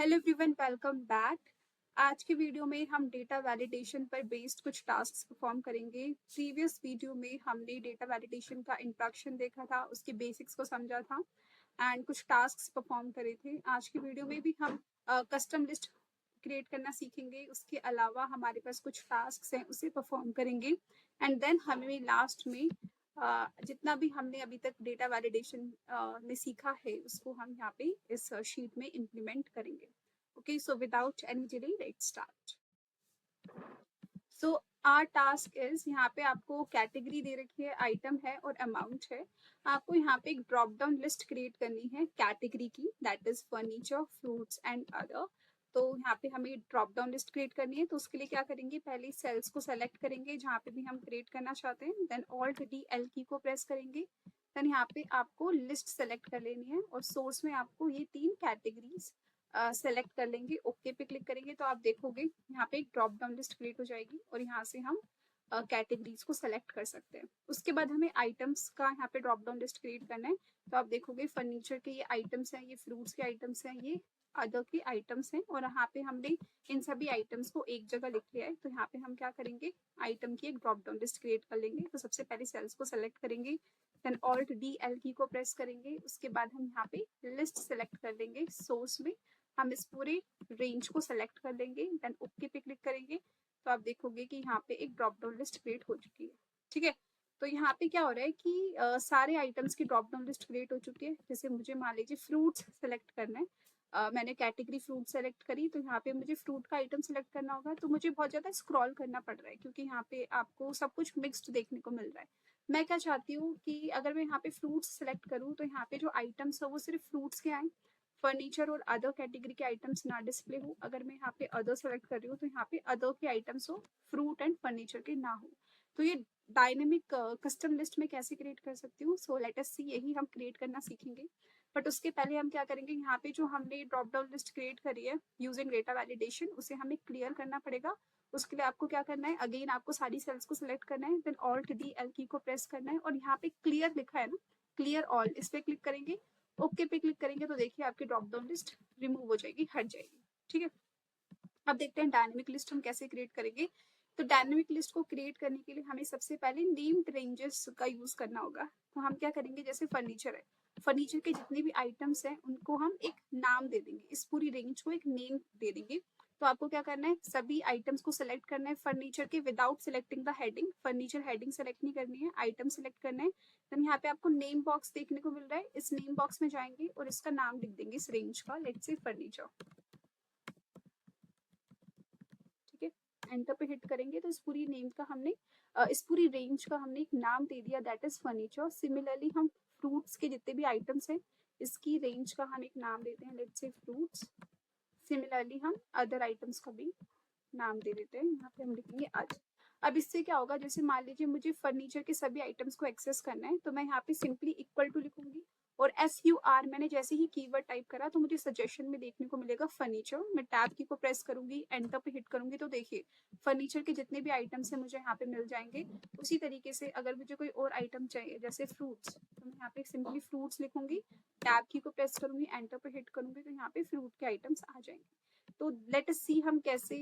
Hello everyone, welcome back. आज के video में हम डेटा वैलिडेशन पर बेस्ड कुछ टास्क्स परफॉर्म करेंगे। प्रीवियस वीडियो में हमने डेटा वैलिडेशन का इंट्रोडक्शन देखा था, उसके बेसिक्स को समझा था एंड कुछ टास्क्स परफॉर्म करे थे। आज की वीडियो में भी हम कस्टम लिस्ट क्रिएट करना सीखेंगे। उसके अलावा हमारे पास कुछ टास्क्स हैं, उसे परफॉर्म करेंगे एंड देन हमें लास्ट में जितना भी हमने अभी तक डेटा वैलिडेशन में सीखा है उसको हम यहाँ पे इस शीट में इम्प्लीमेंट करेंगे। Okay, so without any delay let's start. So our task is, यहाँ पे आपको कैटेगरी दे रखी है, आइटम है और अमाउंट है। आपको यहाँ पे एक ड्रॉप डाउन लिस्ट क्रिएट करनी है कैटेगरी की, that is furniture, fruits and other. तो यहाँ पे हमें ड्रॉप डाउन लिस्ट क्रिएट करनी है, तो उसके लिए क्या करेंगे, पहले सेल्स को सेलेक्ट करेंगे जहाँ पे भी हम क्रिएट करना चाहते हैं, देन ऑल्ट डी एल की को प्रेस करेंगे, देन यहाँ पे आपको लिस्ट सेलेक्ट कर लेनी है और सोर्स में आपको ये 3 कैटेगरीज सेलेक्ट कर लेंगे। ओके पे क्लिक करेंगे तो आप देखोगे यहाँ पे एक ड्रॉप डाउन लिस्ट क्रिएट हो जाएगी और यहाँ से हम कैटेगरीज को सेलेक्ट कर सकते हैं। उसके बाद हमें आइटम्स का यहाँ पे ड्रॉप डाउन लिस्ट क्रिएट करना है, तो आप देखोगे फर्नीचर के ये आइटम्स हैं, ये फ्रूट्स के आइटम्स हैं, ये अदर के आइटम्स हैं और यहाँ पे हमने इन सभी आइटम्स को एक जगह लिख लिया है। तो यहाँ पे हम क्या करेंगे, आइटम की एक ड्रॉप डाउन लिस्ट क्रिएट कर लेंगे। तो सबसे पहले सेल्स को सेलेक्ट करेंगे, देन ऑल्ट डी एल की को प्रेस करेंगे, उसके बाद हम यहाँ पे लिस्ट सेलेक्ट कर लेंगे। सोर्स में हम इस पूरे रेंज को सेलेक्ट कर लेंगे, देन ओके पे क्लिक करेंगे तो आप देखोगे कि यहाँ पे एक ड्रॉप डाउन लिस्ट क्रिएट हो चुकी है। ठीक है, तो यहाँ पे क्या हो रहा है कि सारे आइटम्स की ड्रॉप डाउन लिस्ट क्रिएट हो चुकी है। जैसे मुझे मान लीजिए फ्रूट्स सेलेक्ट करना है, मैंने कैटेगरी फ्रूट सेलेक्ट करी, तो यहाँ पे मुझे फ्रूट का आइटम सेलेक्ट करना होगा, तो मुझे बहुत ज़्यादा स्क्रॉल करना पड़ रहा है क्योंकि यहाँ पे आपको सब कुछ मिक्स्ड देखने को मिल रहा है। मैं क्या चाहती हूँ कि अगर मैं यहाँ पे फ्रूट्स सेलेक्ट करूँ तो यहाँ पे जो आइटम्स हो वो सिर्फ फ्रूट्स के आए, फर्नीचर और अदर कैटेगरी के आइटम्स ना डिस्प्ले हो। अगर मैं यहाँ पे अदर सेलेक्ट कर रही हूँ तो यहाँ पे अदर के आइटम्स हो, फ्रूट एंड फर्नीचर के ना हो। तो ये डायनेमिक कस्टम लिस्ट में कैसे क्रिएट कर सकती हूँ, सो लेट अस सी, यही हम क्रिएट करना सीखेंगे। बट उसके पहले हम क्या करेंगे, यहाँ पे जो हमने ड्रॉप डाउन लिस्ट क्रिएट करी है यूजिंग डेटा वैलिडेशन, उसे हमें क्लियर करना पड़ेगा। उसके लिए आपको क्या करना है, अगेन आपको सारी सेल्स को सिलेक्ट करना है, देन ऑल्ट डी एल की को प्रेस करना है और यहाँ पे क्लियर लिखा है ना, क्लियर ऑल, इस पे क्लिक करेंगे, ओके पे क्लिक करेंगे तो देखिए आपकी ड्रॉप डाउन लिस्ट रिमूव हो जाएगी, हट जाएगी। ठीक है, अब देखते हैं डायनेमिक लिस्ट हम कैसे क्रिएट करेंगे। तो डायनेमिक लिस्ट को क्रिएट करने के लिए हमें सबसे पहले नेम्ड रेंजेस का यूज करना होगा। तो हम क्या करेंगे, जैसे फर्नीचर है, फर्नीचर के जितने भी आइटम्स हैं उनको हम एक नाम दे देंगे, इस पूरी रेंज को एक नेम दे देंगे। तो आपको क्या करना है, सभी आइटम्स को सिलेक्ट करना है फर्नीचर के without selecting the heading. Furniture heading select नहीं करनी है, आइटम सेलेक्ट करना है। देन यहाँ पे आपको नेम बॉक्स देखने को मिल रहा है, इस नेम बॉक्स में जाएंगे और इसका नाम लिख देंगे इस रेंज का, लेट्स से फर्नीचर। ठीक है, एंटर पे हिट करेंगे तो इस पूरी नेम का हमने इस पूरी रेंज का हमने एक नाम दे दिया, दैट इज फर्नीचर। सिमिलरली हम फ्रूट्स के जितने भी आइटम्स हैं इसकी रेंज का हम एक नाम देते हैं, लेट्स से फ्रूट्स। सिमिलरली हम अदर आइटम्स का भी नाम दे देते हैं, यहाँ पे हम लिखेंगे आज। अब इससे क्या होगा, जैसे मान लीजिए मुझे फर्नीचर के सभी आइटम्स को एक्सेस करना है, तो मैं यहाँ पे सिंपली इक्वल टू लिखूंगी और SUR मैंने जैसे ही कीवर्ड टाइप करा तो मुझे सजेशन में देखने को मिलेगा फर्नीचर। मैं टैब की को प्रेस करूंगी, एंटर पे हिट करूंगी तो देखिए फर्नीचर के जितने भी आइटम्स हैं मुझे यहाँ पे मिल जाएंगे। उसी तरीके से अगर मुझे कोई और आइटम चाहिए जैसे फ्रूट्स, तो मैं यहाँ पे सिंपली फ्रूट्स लिखूंगी, टैब की को प्रेस करूंगी, एंटर पे हिट करूंगी तो यहाँ पे फ्रूट के आइटम्स आ जाएंगे। तो लेट अस सी हम कैसे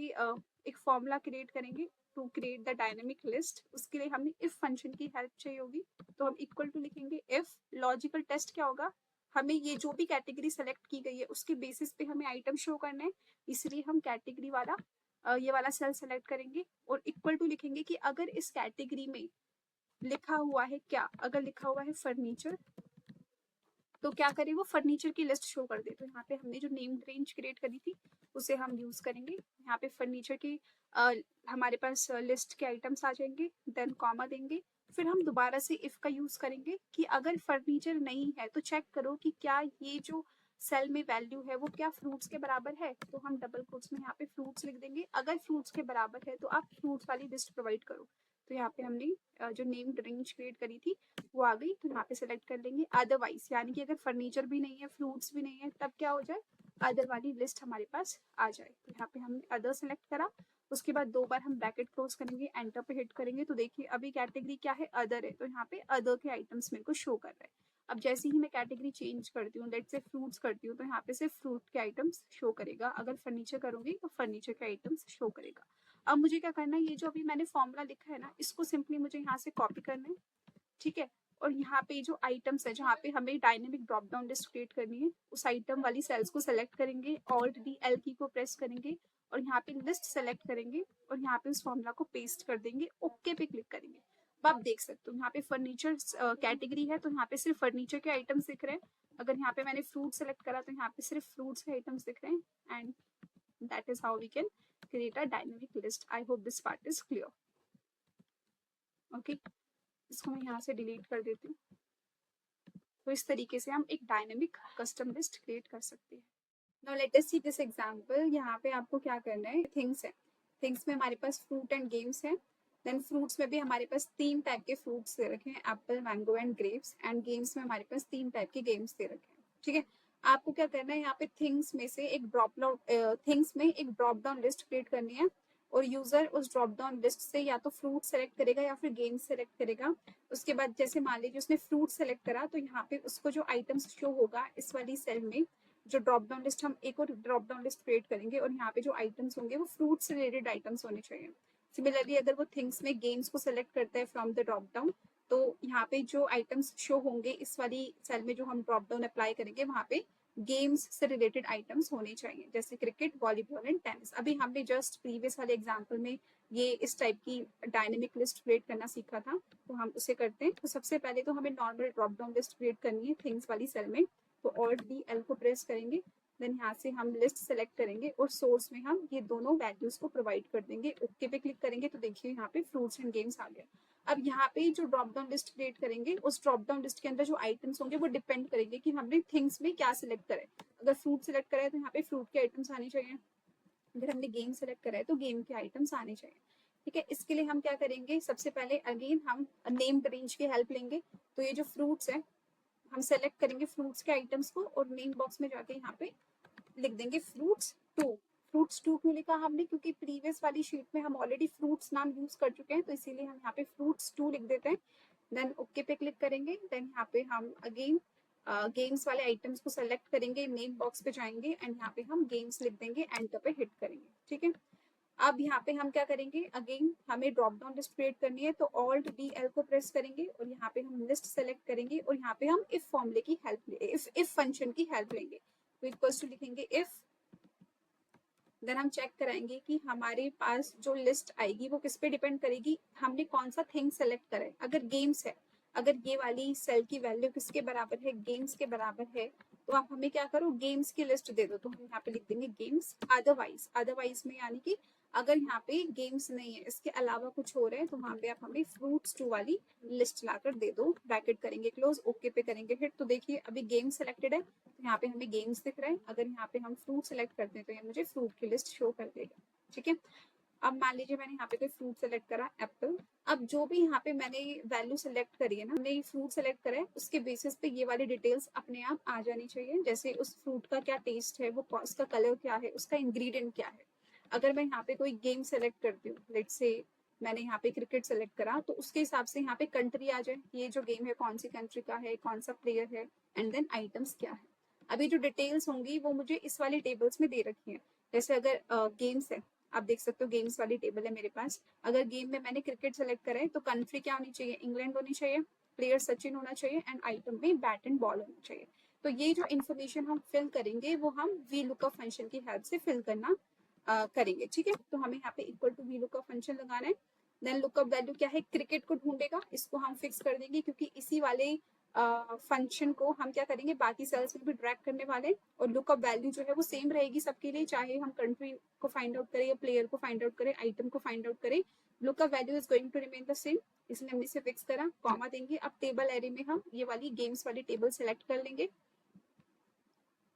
एक फॉर्मूला क्रिएट करेंगे to create the dynamic list. उसके लिए हमें इफ फंक्शन की हेल्प चाहिए होगी, तो हम इक्वल टू लिखेंगे इफ। लॉजिकल टेस्ट क्या होगा, हमें ये जो भी कैटेगरी सेलेक्ट की गई है उसके बेसिस पे हमें आइटम शो करना है, इसलिए हम कैटेगरी वाला ये वाला सेल सेलेक्ट करेंगे और इक्वल टू लिखेंगे कि अगर इस कैटेगरी में लिखा हुआ है क्या, अगर लिखा हुआ है फर्नीचर तो क्या करे, वो फर्नीचर की लिस्ट शो कर दे। तो यहाँ पे हमने जो नेम रेंज क्रिएट करी थी उसे हम यूज करेंगे। यहाँ पे फर्नीचर की हमारे पास लिस्ट के आइटम्स आ जाएंगे, देन कॉमा देंगे, फिर हम दोबारा से इफ का यूज करेंगे कि अगर फर्नीचर नहीं है तो चेक करो कि क्या ये जो सेल में वैल्यू है वो क्या फ्रूट्स के बराबर है। तो हम डबल कोट्स में यहाँ पे फ्रूट्स लिख देंगे, अगर फ्रूट्स के बराबर है तो आप फ्रूट्स वाली लिस्ट प्रोवाइड करो। तो यहाँ पे हमने जो नेम रेंज क्रिएट करी थी वो आ गई, तो यहाँ पे सेलेक्ट कर लेंगे अदरवाइज, यानी कि अगर फर्नीचर भी नहीं है फ्रूट्स भी नहीं है तब क्या हो जाए, अदर वाली लिस्ट हमारे पास आ जाए। तो यहाँ पे हमने अदर सेलेक्ट करा, उसके बाद 2 बार हम ब्रैकेट क्लोज करेंगे, एंटर पे हिट करेंगे तो देखिए अभी कैटेगरी क्या है, अदर है, तो यहाँ पे अदर के आइटम्स मेरे को शो कर रहा है। अब जैसे ही मैं कैटेगरी चेंज करती हूँ, लेट्स से फ्रूट्स करती हूँ, तो यहाँ पे सिर्फ फ्रूट के आइटम्स शो करेगा। अगर फर्नीचर करूंगी तो फर्नीचर के आइटम्स शो करेगा। अब मुझे क्या करना है, ये जो अभी मैंने फॉर्मूला लिखा है ना, इसको सिंपली मुझे यहाँ से कॉपी करना है, ठीक है। और यहाँ पे जो आइटम्स है, जहाँ पे हमें dynamic drop down list create करनी है, उस आइटम वाली सेल्स को सेलेक्ट करेंगे, ऑल्ट डी एल की को प्रेस करेंगे और यहाँ पे लिस्ट सेलेक्ट करेंगे और यहाँ पे उस फॉर्मूला को पेस्ट कर देंगे, ओके पे क्लिक करेंगे। अब आप देख सकते हो यहाँ पे फर्नीचर कैटेगरी है, तो यहाँ पे सिर्फ फर्नीचर के आइटम्स दिख रहे हैं। अगर यहाँ पे मैंने फ्रूट सेलेक्ट करा तो यहाँ पे सिर्फ फ्रूट्स के आइटम्स दिख रहे हैं। And that is how we can create a dynamic list. I hope this part is clear. Okay, इसको मैं यहाँ से डिलीट कर देती हूँ। तो इस तरीके से हम एक डायनेमिक कस्टम लिस्ट क्रिएट कर सकते हैं। Now let us see this example. यहाँ पे आपको क्या करना है, थिंग्स है, थिंग्स में हमारे पास फ्रूट एंड गेम्स है। देन फ्रूट्स में भी हमारे पास 3 टाइप के फ्रूट्स दे रखे हैं, Apple, mango and grapes. And games में हमारे पास 3 टाइप के गेम्स दे रखे हैं, ठीक है। आपको क्या करना है, यहाँ पे थिंग्स में से एक थिंग्स में एक ड्रॉप डाउन लिस्ट क्रिएट करनी है और यूजर उस ड्रॉप डाउन लिस्ट से या तो फ्रूट सेलेक्ट करेगा या फिर गेम्स सेलेक्ट करेगा। उसके बाद जैसे मान लीजिए उसने फ्रूट सेलेक्ट करा, तो यहाँ पे उसको जो आइटम्स शो होगा इस वाली सेल में, जो ड्रॉप डाउन लिस्ट, हम एक और ड्रॉप डाउन लिस्ट क्रिएट करेंगे और यहाँ पे जो आइटम्स होंगे वो फ्रूट से रिलेटेड आइटम्स होने चाहिए। सिमिलरली अगर वो थिंग्स में गेम्स को सेलेक्ट करता है फ्रॉम द ड्रॉप डाउन, तो यहाँ पे जो आइटम्स शो होंगे इस वाली सेल में जो हम ड्रॉप डाउन अप्लाई करेंगे, वहाँ पे गेम्स से रिलेटेड आइटम्स होने चाहिए, जैसे क्रिकेट, वॉलीबॉल एंड टेनिस। अभी हमने जस्ट प्रीवियस वाले एग्जाम्पल में ये इस टाइप की डायनेमिक लिस्ट क्रिएट करना सीखा था, तो हम उसे करते हैं। तो सबसे पहले तो हमें normal drop down list create करनी है थिंग्स वाली सेल में, तो ऑल्ट डी एल को प्रेस करेंगे। देन यहाँ से हम लिस्ट सेलेक्ट करेंगे और सोर्स में हम ये दोनों वैल्यूज को प्रोवाइड कर देंगे, ओके पे क्लिक करेंगे तो देखिए यहाँ पे फ्रूट्स एंड गेम्स आ गया। अब यहाँ पे जो ड्रॉप डाउन लिस्ट क्रिएट करेंगे, उस ड्रॉप डाउन लिस्ट के अंदर जो आइटम्स होंगे वो डिपेंड करेंगे कि हमने थिंग्स में क्या सिलेक्ट करें। अगर फ्रूट सेलेक्ट करा है तो यहाँ पे फ्रूट के आइटम्स आने चाहिए, अगर हमने गेम सेलेक्ट करा है तो गेम के आइटम्स आने चाहिए, ठीक है। इसके लिए हम क्या करेंगे, सबसे पहले अगेन हम नेम्ड रेंज की हेल्प लेंगे। तो ये जो फ्रूट्स है, हम सेलेक्ट करेंगे फ्रूट्स के आइटम्स को और नेम बॉक्स में जाके यहाँ पे लिख देंगे फ्रूट्स 2। फ्रूट्स 2 क्यों लिखा हमने, क्योंकि प्रीवियस वाली शीट में हम ऑलरेडी फ्रूट्स नाम यूज कर चुके हैं, तो इसीलिए हम यहाँ पे फ्रूट्स 2 लिख देते हैं। देन ओके पे क्लिक करेंगे। देन यहाँ पे हम अगेन गेम्स वाले आइटम्स को सेलेक्ट करेंगे, नेम बॉक्स पे जाएंगे एंड यहाँ पे हम गेम्स लिख देंगे, एंटर पे हिट करेंगे, ठीक है। अब यहाँ पे हम क्या करेंगे, अगेन हमें ड्रॉप डाउन लिस्ट क्रिएट करनी है, तो ऑल्ट डी एल को प्रेस करेंगे और यहाँ पे हम लिस्ट सेलेक्ट करेंगे और यहाँ पे हम इफ फॉर्मूले की हेल्प इफ फंक्शन की हेल्प लेंगे। तो इक्वल्स टू लिखेंगे इफ, देन हम चेक कराएंगे कि हमारे पास जो लिस्ट आएगी वो किस पे डिपेंड करेगी, हमने कौन सा थिंग सेलेक्ट करा है। अगर गेम्स है, अगर ये वाली सेल की वैल्यू किसके बराबर है, गेम्स के बराबर है, तो आप हमें क्या करो, गेम्स की लिस्ट दे दो, तो हम यहाँ पे लिख देंगे गेम्स। अदरवाइज, अदरवाइज में यानी कि अगर यहाँ पे गेम्स नहीं है, इसके अलावा कुछ हो रहा है, तो वहाँ पे आप हमें फ्रूट्स 2 वाली लिस्ट लाकर दे दो। ब्रैकेट करेंगे क्लोज, ओके पे करेंगे हिट। तो देखिए अभी गेम सेलेक्टेड है, तो यहाँ पे हमें गेम्स दिख रहा है। अगर यहाँ पे हम फ्रूट सेलेक्ट करते हैं तो ये मुझे फ्रूट की लिस्ट शो कर देगा, ठीक है। अब मान लीजिए मैंने यहाँ पे कोई फ्रूट सेलेक्ट करा, एप्पल। अब जो भी यहाँ पे मैंने वैल्यू सेलेक्ट करी है ना, हमने फ्रूट सेलेक्ट करा है, उसके बेसिस पे ये वाली डिटेल्स अपने आप आ जानी चाहिए, जैसे उस फ्रूट का क्या टेस्ट है, वो उसका कलर क्या है, उसका इंग्रेडिएंट क्या है। अगर मैं यहाँ पे कोई गेम सेलेक्ट करती हूँ, लेट्स से मैंने यहाँ पे क्रिकेट सेलेक्ट करा, तो उसके हिसाब से यहाँ पे कंट्री आ जाए, ये जो गेम है कौन सी कंट्री का है, कौन सा प्लेयर है, एंड देन आइटम्स क्या है। अभी जो डिटेल्स होंगी वो मुझे इस वाली टेबल्स में दे रखी है। जैसे अगर गेम्स है, आप देख सकते हो गेम्स वाली टेबल है मेरे पास। अगर गेम में मैंने क्रिकेट सेलेक्ट करा है तो कंट्री क्या होनी चाहिए, इंग्लैंड होनी चाहिए, प्लेयर सचिन होना चाहिए एंड आइटम में बैट एंड बॉल होना चाहिए। तो ये जो इन्फॉर्मेशन हम फिल करेंगे वो हम वी लुकअप फंक्शन की हेल्प से फिल करना करेंगे, ठीक है। तो हमें यहाँ पे equal to V lookup function लगाना है। देन लुकअप वैल्यू क्या है, क्रिकेट को ढूंढेगा, इसको हम फिक्स कर देंगे, क्योंकि इसी वाले फंक्शन को हम क्या करेंगे, बाकी सेल्स में भी ड्रैग करने वाले। और लुकअप वैल्यू जो है वो सेम रहेगी सबके लिए, चाहे हम कंट्री को फाइंड आउट करें या प्लेयर को फाइंड आउट करें, आइटम को फाइंड आउट करें, lookup value is going to remain the same. इसलिए हमने इसे फिक्स करा, कॉमा देंगे। अब टेबल एरे में हम ये वाली गेम्स वाली टेबल सेलेक्ट कर लेंगे,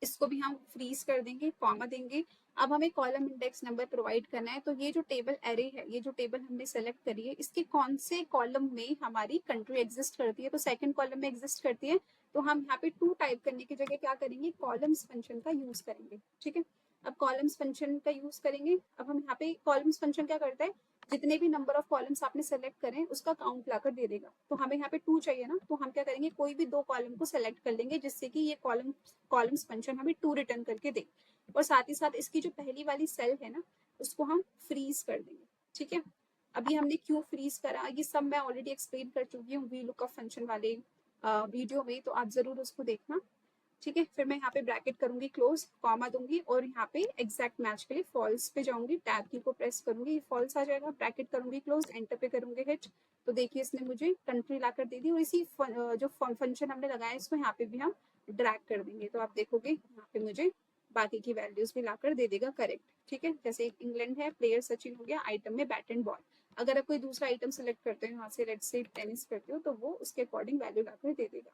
इसको भी हम फ्रीज कर देंगे, कॉमा देंगे। अब हमें कॉलम इंडेक्स नंबर प्रोवाइड करना है, तो ये जो टेबल एरे है, ये जो टेबल हमने सेलेक्ट करी है, इसके कौन से कॉलम में हमारी कंट्री एग्जिस्ट करती है, तो सेकंड कॉलम में एग्जिस्ट करती है। तो हम यहाँ पे टू टाइप करने की जगह क्या करेंगे, कॉलम्स फंक्शन का यूज करेंगे, ठीक है। अब कॉलम्स फंक्शन का यूज करेंगे। अब हम यहाँ पे कॉलम्स फंक्शन क्या करता है, जितने भी नंबर ऑफ कॉलम्स आपने सेलेक्ट करें उसका काउंट लाकर दे देगा। तो हमें यहाँ पे 2 चाहिए ना, तो हम क्या करेंगे, कोई भी 2 कॉलम को सेलेक्ट कर लेंगे जिससे कि ये कॉलम्स फंक्शन हमें 2 रिटर्न करके दे। और साथ ही साथ इसकी जो पहली वाली सेल है ना, उसको हम फ्रीज कर देंगे। ठीक है, अभी हमने क्यों फ्रीज करा ये सब मैं ऑलरेडी एक्सप्लेन कर चुकी हूँ वी लुकअप फंक्शन वाले वीडियो में, तो आप जरूर उसको देखना। ठीक है, फिर मैं यहाँ पे ब्रैकेट करूंगी क्लोज, कॉमा दूंगी और यहाँ पे एग्जैक्ट मैच के लिए फॉल्स पे जाऊंगी, टैब की को प्रेस करूंगी, ये फॉल्स आ जाएगा, ब्रैकेट करूंगी क्लोज, एंटर पे करूंगी हिट। तो देखिए इसने मुझे कंट्री लाकर दे दी, और इसी जो फंक्शन हमने लगाया इसको यहाँ पे भी हम ड्रैग कर देंगे, तो आप देखोगे यहाँ पे मुझे बाकी की वैल्यूज भी लाकर दे देगा करेक्ट। ठीक है, जैसे एक इंग्लैंड है, प्लेयर सचिन हो गया, आइटम में बैट एंड बॉल। अगर आप कोई दूसरा आइटम सेलेक्ट करते हो यहाँ से, लेट्स से टेनिस करते हो, तो वो उसके अकॉर्डिंग वैल्यू लाकर दे देगा।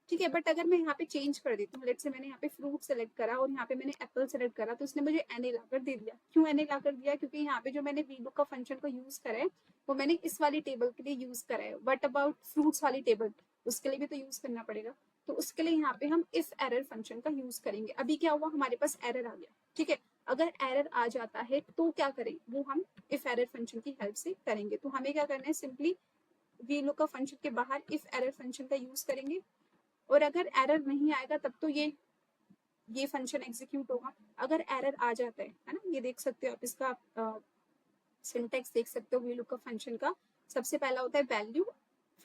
ठीक है, बट अगर मैं यहाँ पे चेंज कर देती हूँ, लेट्स से मैंने यहाँ पे फ्रूट सेलेक्ट करा और यहाँ पे मैंने एप्पल सेलेक्ट करा, तो इसने मुझे एनए लाकर दे दिया। क्यों एनए लाकर दिया, क्योंकि यहाँ पे जो मैंने वीलुक का फंक्शन को यूज करा है वो मैंने इस वाली टेबल के लिए यूज करा है, बट अबाउट फ्रूट्स वाली टेबल उसके लिए भी तो यूज करना पड़ेगा। तो उसके लिए यहाँ पे हम इफ एरर फंक्शन का यूज करेंगे। अभी क्या हुआ, हमारे पास एरर आ गया। ठीक है, अगर एरर आ जाता है तो क्या करें, वो हम इफ एरर फंक्शन की हेल्प से करेंगे। तो हमें क्या करना है, सिंपली वीलुक का फंक्शन के बाहर इफ एरर फंक्शन का यूज करेंगे, और अगर एरर नहीं आएगा तब तो ये फंक्शन एग्जीक्यूट होगा। अगर एरर आ जाता है ना, ये देख सकते हो आप, इसका सिंटेक्स देख सकते हो वीलुक का फंक्शन का। सबसे पहला होता है वैल्यू,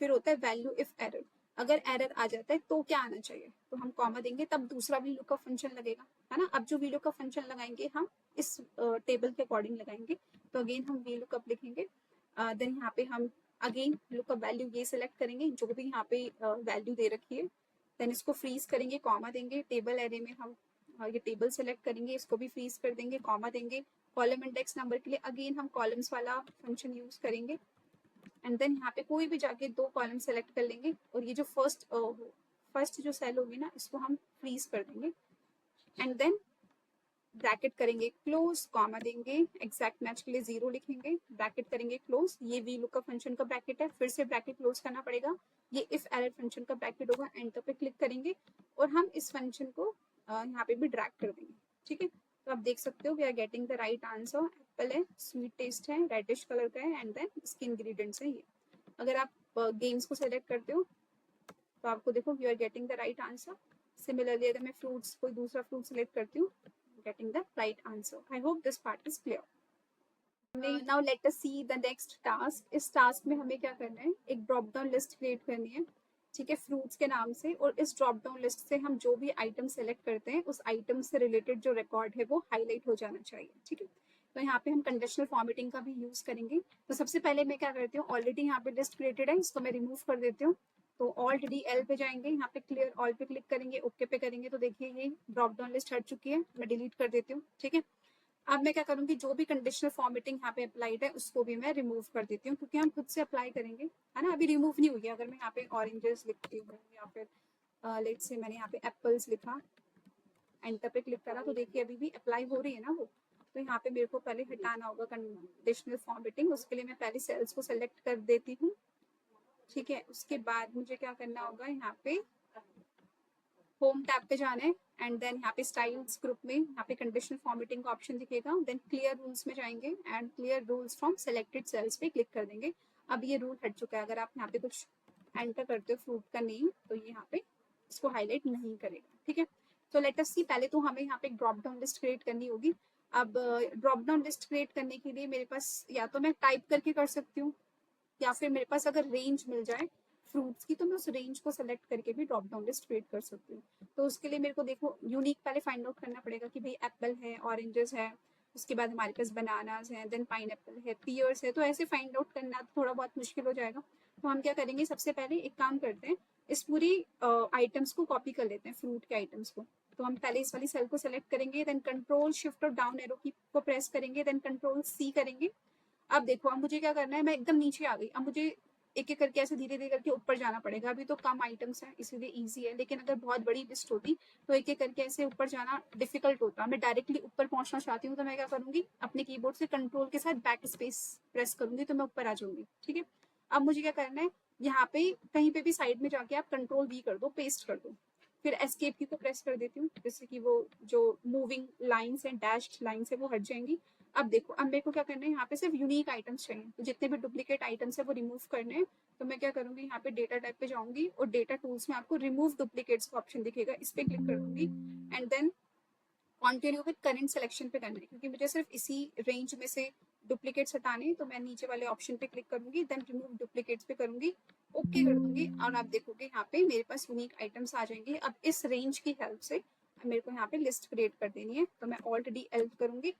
फिर होता है वैल्यू इफ एरर। अगर एरर आ जाता है तो क्या आना चाहिए, तो हम कॉमा देंगे, तब दूसरा वीलुक का फंक्शन लगेगा, है ना। अब जो वीलुक का फंक्शन लगाएंगे हम इस टेबल के अकॉर्डिंग लगाएंगे। तो अगेन हम वीलुक अप लिखेंगे, देन यहाँ पे हम अगेन लुकअप वैल्यू ये सिलेक्ट करेंगे जो भी यहाँ पे वैल्यू दे रखी है, देन इसको फ्रीज करेंगे, कॉमा देंगे। टेबल एरे में हम ये टेबल सेलेक्ट करेंगे, इसको भी फ्रीज कर देंगे, कॉमा देंगे। कॉलम इंडेक्स नंबर के लिए अगेन हम कॉलम्स वाला फंक्शन यूज करेंगे, एंड देन यहाँ पे कोई भी जाके 2 कॉलम सेलेक्ट कर लेंगे, और ये जो फर्स्ट जो सेल होगी ना, इसको हम फ्रीज कर देंगे, एंड देन ब्रैकेट करेंगे क्लोज, कॉमा देंगे, एग्जैक्ट मैच के लिए 0 लिखेंगे, ब्रैकेट करेंगे क्लोज। ये वी लुक का फंक्शन का ब्रैकेट है, फिर से ब्रैकेट क्लोज करना पड़ेगा। ये इफ एरर फंक्शन का ब्रैकेट होगा, एंटर पे क्लिक करेंगे और हम इस फंक्शन को यहाँ पे भी ड्रैग कर देंगे। ठीक है, तो आप देख सकते हो we are getting the right answer. Apple है, स्वीट टेस्ट है, रेडिश कलर का है, एंड देन इसके इंग्रेडिएंट्स है ये। अगर आप गेम्स को सेलेक्ट करते हो तो आपको देखो you are getting the right answer. Similarly अगर मैं फ्रूट्स कोई दूसरा फ्रूट सेलेक्ट करती हूँ, getting the right answer. I hope this part is clear. Now let us see the next task. इस टास्क में हमें क्या करना है, एक ड्रॉप डाउन लिस्ट क्रिएट करनी है। ठीक है, फ्रूट्स के नाम से, और इस ड्रॉप डाउन लिस्ट से हम जो भी आइटम सेलेक्ट करते हैं उस आइटम से रिलेटेड जो रिकॉर्ड है वो हाईलाइट हो जाना चाहिए। ठीक है, तो यहाँ पे हम कंडीशनल फॉर्मेटिंग का भी यूज करेंगे। तो सबसे पहले मैं क्या करती हूँ, ऑलरेडी यहाँ पे लिस्ट क्रिएटेड है, इसको मैं रिमूव कर देती हूँ। तो ऑल्ट डी एल पे जाएंगे, यहाँ पे क्लियर ऑल पे क्लिक करेंगे, ओके पे करेंगे, तो देखिए ये ड्रॉप डाउन लिस्ट हट चुकी है। मैं डिलीट कर देती हूँ। ठीक है, अब मैं क्या करूंगी, जो भी कंडीशनल फॉर्मेटिंग यहाँ पे अप्लाइड है उसको भी मैं रिमूव कर देती हूँ, क्योंकि हम खुद से अप्लाई करेंगे, है ना। अभी रिमूव नहीं हुई है। अगर मैं यहाँ पे ऑरेंजेस लिखती हूँ या फिर लेट्स से मैंने यहाँ पे एप्पल्स लिखा, एंटर पे क्लिक करा, तो देखिए अभी भी अप्लाई हो रही है ना वो। तो यहाँ पे मेरे को पहले हटाना होगा कंडीशनल फॉर्मेटिंग, उसके लिए मैं पहले सेल्स को सेलेक्ट कर देती हूँ। ठीक है, उसके बाद मुझे क्या करना होगा, यहाँ पे होम टैब पे जाना है, एंड देन यहाँ पे स्टाइल्स ग्रुप में यहाँ पे कंडीशनल फॉर्मेटिंग का ऑप्शन दिखेगा, देन क्लियर रूल्स में जाएंगे and clear rules from selected cells पे क्लिक कर देंगे। अब ये रूल हट चुका है। अगर आप यहाँ पे कुछ एंटर करते हो फ्रूट का नेम, तो ये यहाँ पे इसको हाईलाइट नहीं करेगा। ठीक है, तो लेट अस सी, पहले तो हमें यहाँ पे एक ड्रॉप डाउन लिस्ट क्रिएट करनी होगी। अब ड्रॉप डाउन लिस्ट क्रिएट करने के लिए मेरे पास या तो मैं टाइप करके कर सकती हूँ, या फिर मेरे पास अगर रेंज मिल जाए फ्रूट्स की, तो मैं उस रेंज को सेलेक्ट करके भी ड्रॉप डाउन लिस्ट क्रिएट कर सकती हूँ। तो उसके लिए मेरे को देखो यूनिक पहले फाइंड आउट करना पड़ेगा कि भाई एप्पल है, ऑरेंजेस है, उसके बाद हमारे पास बनानास है, देन पाइनएप्पल है, पियर्स है। तो ऐसे फाइंड आउट करना थोड़ा बहुत मुश्किल हो जाएगा। तो हम क्या करेंगे, सबसे पहले एक काम करते हैं, इस पूरी आइटम्स को कॉपी कर लेते हैं, फ्रूट के आइटम्स को। तो हम पहले इस वाली सेल को सेलेक्ट करेंगे, देन कंट्रोल शिफ्ट और डाउन एरो की को प्रेस करेंगे, देन कंट्रोल सी करेंगे। अब देखो, अब मुझे क्या करना है, मैं एकदम नीचे आ गई। अब मुझे एक एक करके ऐसे धीरे धीरे करके ऊपर जाना पड़ेगा। अभी तो कम आइटम्स हैं इसलिए इजी है, लेकिन अगर बहुत बड़ी लिस्ट होती तो एक एक करके ऐसे ऊपर जाना डिफिकल्ट होता। मैं डायरेक्टली ऊपर पहुंचना चाहती हूँ, तो मैं क्या करूंगी, अपने कीबोर्ड से कंट्रोल के साथ बैक स्पेस प्रेस करूंगी, तो मैं ऊपर आ जाऊंगी। ठीक है, अब मुझे क्या करना है, यहाँ पे कहीं पे भी साइड में जाके आप कंट्रोल वी कर दो, पेस्ट कर दो। फिर एस्केप की को प्रेस कर देती हूँ, जिससे कि वो जो मूविंग लाइन्स हैं, डैश्ड लाइन्स है, वो हट जाएंगी। अब देखो, अब मेरे को क्या करना है, यहाँ पे सिर्फ यूनिक आइटम्स चाहिए, तो जितने भी डुप्लीकेट आइटम्स है वो रिमूव करने हैं। तो मैं क्या करूंगी, यहाँ पे डेटा टाइप पे जाऊंगी और डेटा टूल्स में आपको रिमूव डुप्लीकेट्स का ऑप्शन दिखेगा, इस पे क्लिक कर दूंगी and then continue with current selection पे करना है, क्योंकि मुझे सिर्फ इसी रेंज में से डुप्लीकेट्स हटाने हैं। तो मैं नीचे वाले ऑप्शन पे क्लिक करूंगी, देन रिमूव डुप्लीकेट्स पे करूंगी, ओके कर दूंगी और आप देखोगे यहाँ पे मेरे पास यूनिक आइटम्स आ जाएंगे। अब इस रेंज की हेल्प से मेरे को यहाँ पे लिस्ट क्रिएट कर देनी है, तो मैं ऑलरेडी एल करूंगी,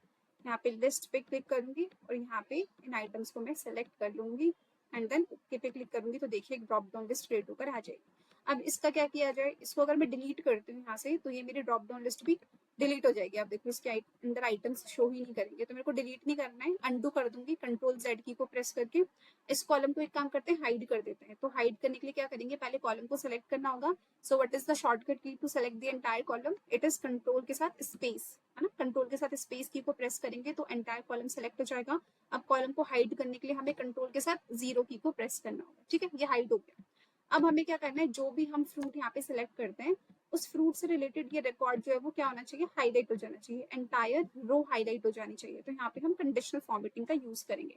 यहाँ पे लिस्ट पे क्लिक करूंगी और यहाँ पे इन आइटम्स को मैं सेलेक्ट कर लूंगी एंड देन ओके पे क्लिक करूंगी। तो देखिए एक ड्रॉप डाउन लिस्ट क्रिएट होकर आ जाएगी। अब इसका क्या किया जाए, इसको अगर मैं डिलीट करती हूँ यहाँ से, तो ये मेरी ड्रॉप डाउन लिस्ट भी डिलीट हो जाएगी। आप देखो इसके अंदर आइटम्स शो ही नहीं करेंगे, तो मेरे को डिलीट नहीं करना है, अंडू कर दूंगी कंट्रोल जेड की को प्रेस करके। इस कॉलम को एक काम करते हैं, हाइड कर देते हैं। तो हाइड करने के लिए क्या करेंगे, पहले कॉलम को सेलेक्ट करना होगा। So what is the shortcut key to select the entire column, it is control के साथ स्पेस, है ना, कंट्रोल के साथ स्पेस की को प्रेस करेंगे तो एंटायर कॉलम सेलेक्ट हो जाएगा। अब कॉलम को हाइड करने के लिए हमें कंट्रोल के साथ जीरो की को प्रेस करना होगा, ठीक है, ये हाइड हो गया। अब हमें क्या करना है, जो भी हम फ्रूट यहाँ पे सिलेक्ट करते हैं उस फ्रूट से रिलेटेड ये रिकॉर्ड जो है वो क्या होना चाहिए, हाईलाइट हो जाना चाहिए, एंटायर रो हाईलाइट हो जानी चाहिए। तो यहाँ पे हम कंडीशनल फॉर्मेटिंग का यूज करेंगे।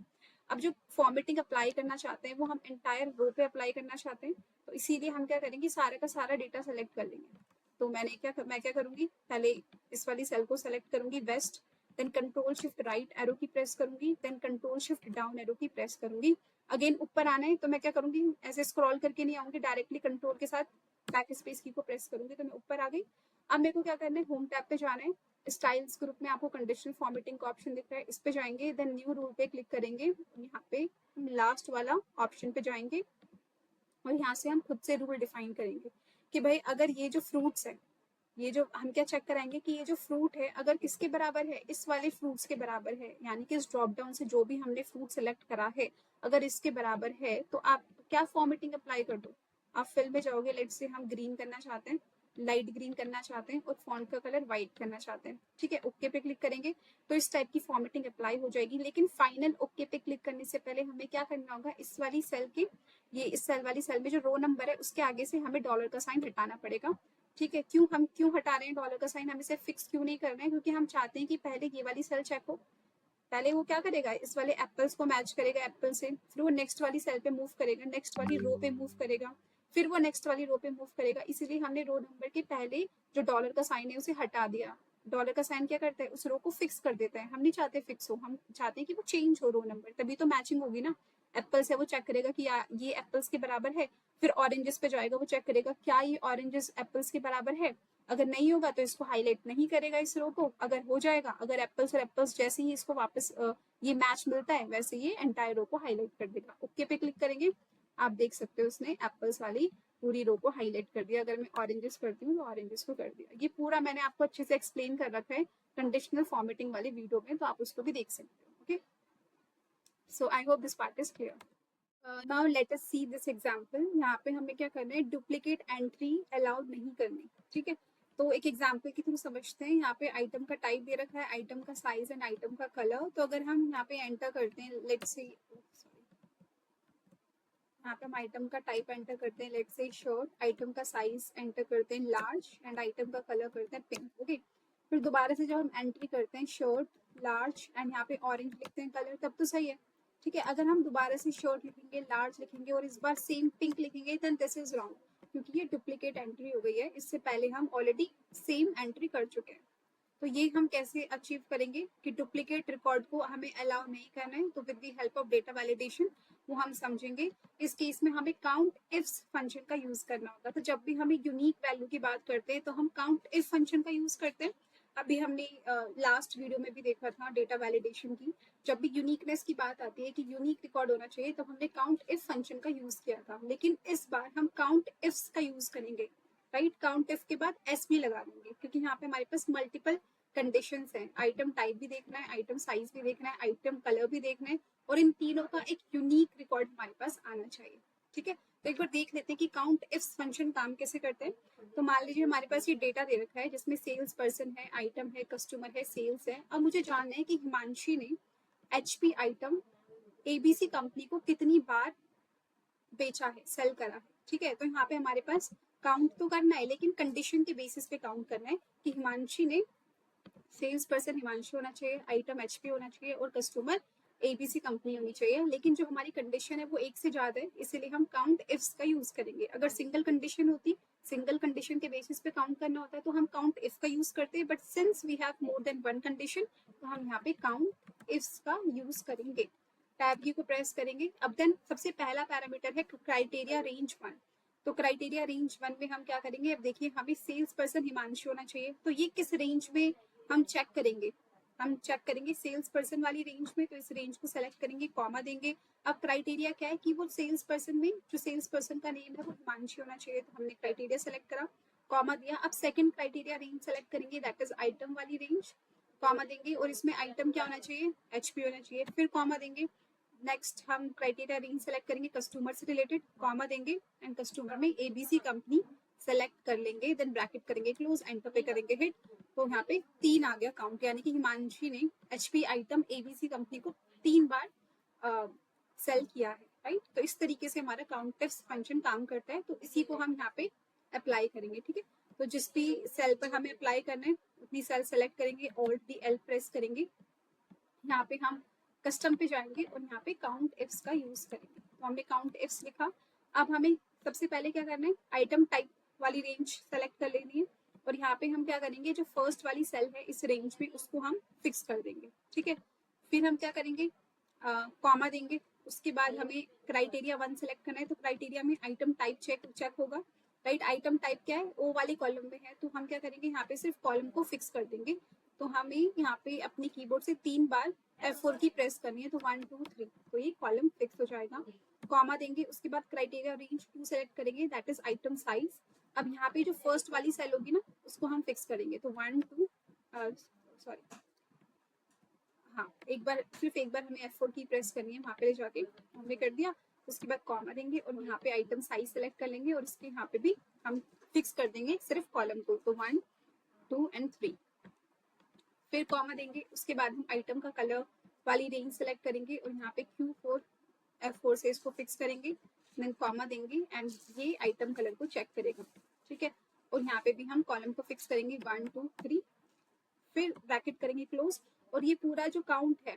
अब जो फॉर्मेटिंग अप्लाई करना चाहते हैं वो हम एंटायर रो पे अप्लाई करना चाहते हैं, तो इसीलिए हम क्या करेंगे, सारा का सारा डेटा सेलेक्ट कर लेंगे। तो मैं क्या करूंगी, पहले इस वाली सेल को सेलेक्ट करूंगी वेस्ट, then control shift right arrow key press करूंगी, then control shift down arrow key press करूंगी। अगेन ऊपर आना है तो मैं क्या करूंगी, ऐसे स्क्रॉल करके नहीं आऊंगी, डायरेक्टली कंट्रोल के साथ बैक स्पेस की को प्रेस करूंगी तो मैं ऊपर आ गई। अब मेरे को क्या करना है, होम टैब पे जाना है, स्टाइल्स ग्रुप में आपको कंडीशनल फॉर्मेटिंग का ऑप्शन दिख रहा है, इस पे जाएंगे, देन न्यू रूल पे क्लिक करेंगे, यहाँ पे हम लास्ट वाला ऑप्शन पे जाएंगे और यहाँ से हम खुद से रूल डिफाइन करेंगे कि भाई अगर ये जो फ्रूट्स है, ये जो हम क्या चेक कराएंगे कि ये जो फ्रूट है अगर किसके बराबर है, इस वाले फ्रूट्स के बराबर है, यानी कि इस ड्रॉप डाउन से जो भी हमने फ्रूट सेलेक्ट करा है अगर इसके बराबर है तो आप क्या फॉर्मेटिंग अप्लाई कर दो। आप फिल में जाओगे, लेट से हम ग्रीन करना चाहते हैं, लाइट ग्रीन करना चाहते हैं और फॉन्ट का कलर व्हाइट करना चाहते हैं, ठीक है, ओके पे क्लिक करेंगे तो इस टाइप की फॉर्मेटिंग अप्लाई हो जाएगी। लेकिन फाइनल ओके पे क्लिक करने से पहले हमें क्या करना होगा, इस वाली सेल के, ये इस सेल वाली सेल में जो रो नंबर है उसके आगे से हमें डॉलर का साइन हटाना पड़ेगा, ठीक है। क्यों हटा रहे हैं डॉलर का साइन, हम इसे फिक्स क्यों नहीं कर रहे हैं, क्योंकि हम चाहते हैं कि पहले ये वाली सेल चेक हो, पहले वो क्या करेगा, इस वाले एप्पल्स को मैच करेगा एप्पल से, फिर वो नेक्स्ट वाली सेल पे मूव करेगा, नेक्स्ट वाली रो पे मूव करेगा, फिर वो नेक्स्ट वाली रो पे मूव करेगा। इसीलिए हमने रो नंबर के पहले जो डॉलर का साइन है उसे हटा दिया। डॉलर का साइन क्या करता है, उस रो को फिक्स कर देता है, हम नहीं चाहते फिक्स हो, हम चाहते हैं कि वो चेंज हो रो नंबर, तभी तो मैचिंग होगी ना। एप्पल से वो चेक करेगा कि ये एप्पल्स के बराबर है, फिर ऑरेंजेस पे जाएगा, वो चेक करेगा क्या ये ऑरेंजेस एप्पल्स के बराबर है, अगर नहीं होगा तो इसको हाईलाइट नहीं करेगा इस रो को, अगर हो जाएगा, अगर एप्पल्स और एप्पल्स जैसे ही इसको वापस ये मैच मिलता है वैसे ये एंटायर रो को हाईलाइट कर देगा। ओके पे क्लिक करेंगे, आप देख सकते हो उसने एप्पल्स वाली पूरी रो को हाईलाइट कर दिया। अगर मैं ऑरेंजेस करती हूँ तो ऑरेंजेस को कर दिया। ये पूरा मैंने आपको अच्छे से एक्सप्लेन कर रखा है कंडीशनल फॉर्मेटिंग वाली वीडियो में, तो आप उसको भी देख सकते हो। Okay, so I hope this part is clear. Now let us see this example. यहाँ पे हमें क्या करना है, डुप्लीकेट एंट्री अलाउड नहीं करनी, ठीक है। तो एक एग्जांपल के थ्रू समझते हैं। यहाँ पे आइटम का टाइप दे रखा है, आइटम का साइज एंड आइटम का कलर। तो अगर हम यहाँ पे एंटर करते हैं, लेट्स सी, यहाँ पे हम आइटम का टाइप एंटर करते हैं, लेट्स से शर्ट, आइटम का साइज एंटर करते हैं लार्ज एंड आइटम का कलर करते हैं पिंक, ओके। फिर दोबारा से जब हम एंट्री करते हैं शर्ट लार्ज एंड यहाँ पे ऑरेंज लिखते हैं कलर, तब तो सही है, ठीक है। अगर हम दोबारा से शर्ट लिखेंगे, लार्ज लिखेंगे और इस बार सेम पिंक लिखेंगे, देन दिस इज रॉन्ग, क्योंकि ये डुप्लीकेट एंट्री हो गई है, इससे पहले हम ऑलरेडी सेम एंट्री कर चुके हैं। तो ये हम कैसे अचीव करेंगे कि डुप्लीकेट रिकॉर्ड को हमें अलाउ नहीं करना है, तो with the help of data validation वो हम समझेंगे। इस केस में हमें काउंट इफ्स फंक्शन का यूज करना होगा। तो जब भी हमें यूनिक वैल्यू की बात करते हैं तो हम काउंट इफ फंक्शन का यूज करते हैं। अभी हमने लास्ट वीडियो में भी देखा था डेटा वैलिडेशन की, जब भी यूनिकनेस की बात आती है कि यूनिक रिकॉर्ड होना चाहिए, तो हमने काउंट इफ फंक्शन का यूज किया था। लेकिन इस बार हम काउंट इफ्स का यूज करेंगे, राइट। काउंट इफ के बाद एस भी लगा देंगे, क्योंकि यहाँ पे हमारे पास मल्टीपल कंडीशंस हैं। आइटम टाइप भी देखना है, आइटम साइज भी देखना है, आइटम कलर भी देखना है, और इन तीनों का एक यूनिक रिकॉर्ड हमारे पास आना चाहिए, ठीक है। तो एक बार देख लेते हैं कि काउंट इफ फंक्शन काम कैसे करते हैं। तो मान लीजिए हमारे पास ये डेटा दे रखा है जिसमें सेल्स पर्सन है, आइटम है, कस्टमर है, सेल्स है। अब मुझे जानना है कि हिमांशी ने एचपी आइटम एबीसी कंपनी को कितनी बार बेचा है, सेल करा है, ठीक है। तो यहाँ पे हमारे पास काउंट तो करना है लेकिन कंडीशन के बेसिस पे काउंट करना है कि हिमांशी ने, सेल्स पर्सन हिमांशु होना चाहिए, आइटम एचपी होना चाहिए और कस्टमर एबीसी कंपनी होनी चाहिए। लेकिन जो हमारी कंडीशन है वो एक से ज्यादा है, इसीलिए हम काउंट इफ्स का यूज करेंगे। अगर सिंगल कंडीशन होती, सिंगल कंडीशन के बेसिस पे काउंट करना होता है तो हम काउंट इफ का यूज करते हैं, but since we have more than one condition तो हम यहाँ पे काउंट इफ्स का यूज करेंगे। टैब की को प्रेस करेंगे। अब देन सबसे पहला पैरामीटर है क्राइटेरिया रेंज 1। तो क्राइटेरिया रेंज 1 में हम क्या करेंगे, अब देखिए हमें सेल्स पर्सन हिमांशु होना चाहिए, तो ये किस रेंज में हम चेक करेंगे, हम चेक करेंगे सेल्स पर्सन वाली रेंज में, तो इस रेंज को सेलेक्ट करेंगे, कॉमा देंगे। अब क्राइटेरिया क्या है कि वो सेल्स पर्सन में जो सेल्स पर्सन का नेम है वो हिमांशु होना चाहिए, तो हमने क्राइटेरिया सेलेक्ट करा, कॉमा दिया। अब सेकंड क्राइटेरिया रेंज सेलेक्ट करेंगे, दैट इज आइटम वाली रेंज, कॉमा देंगे और इसमें आइटम क्या होना चाहिए, एचपी होना चाहिए, फिर कॉमा देंगे। नेक्स्ट हम क्राइटेरिया रेंज सेलेक्ट करेंगे कस्टमर से रिलेटेड, कॉमा देंगे एंड कस्टमर में एबीसी कंपनी सेलेक्ट कर लेंगे, देन ब्रैकेट करेंगे क्लोज, एंटर पे करेंगे हिट। तो यहाँ पे 3 आ गया काउंट, यानी कि हिमांशी ने एचपी आइटम एबीसी कंपनी को 3 बार सेल किया है, राइट। तो इस तरीके से हमारा काउंट इफ फंक्शन काम करता है, तो इसी को हम यहाँ पे अप्लाई करेंगे, ठीक है। तो जिस भी सेल पर हमें अप्लाई करना है उतनी सेल सेलेक्ट करेंगे, ऑल्ट डी एल प्रेस करेंगे, यहाँ पे हम कस्टम पे जाएंगे और यहाँ पे काउंट इफ्स का यूज करेंगे। तो हमने काउंट इफ्स लिखा। अब हमें सबसे पहले क्या करना है, आइटम टाइप वाली रेंज सेलेक्ट कर लेनी है और यहाँ पे हम क्या करेंगे, जो फर्स्ट वाली सेल है इस रेंज में उसको हम फिक्स कर देंगे, ठीक है। फिर हम क्या करेंगे, कॉमा देंगे। उसके बाद हमें क्राइटेरिया 1 सेलेक्ट करना है, तो क्राइटेरिया में आइटम टाइप चेक होगा, राइट। आइटम टाइप क्या है, ओ वाली कॉलम में है, तो हम क्या करेंगे, यहाँ पे सिर्फ कॉलम को फिक्स कर देंगे। तो हमें यहाँ पे अपनी कीबोर्ड से 3 बार F4 की प्रेस करनी है, तो 1 2 3, तो ये कॉलम फिक्स हो जाएगा, कॉमा देंगे। उसके बाद क्राइटेरिया रेंज 2 सेलेक्ट करेंगे, दैट इज आइटम साइज। अब यहाँ पे जो फर्स्ट वाली सेल होगी ना उसको हम फिक्स करेंगे, तो 1 2 सॉरी, हाँ सिर्फ एक बार हमें F4 की प्रेस करनी है, वहाँ पे जाके हमने कर दिया। उसके बाद कॉमा देंगे और यहाँ पे आइटम साइज सेलेक्ट कर लेंगे और इसके यहाँ पे भी हम फिक्स कर देंगे सिर्फ कॉलम को, तो 1 2 एंड 3, फिर कॉमा देंगे। उसके बाद हम आइटम का कलर वाली रेंज सेलेक्ट करेंगे और यहाँ पे Q4 F4 से इसको फिक्स करेंगे, देन कॉमा देंगे एंड ये आइटम कलर को चेक करेगा, ठीक है। और यहाँ पे भी हम कॉलम को फिक्स करेंगे 1 2 3, फिर ब्रैकेट करेंगे क्लोज। और ये पूरा जो काउंट है,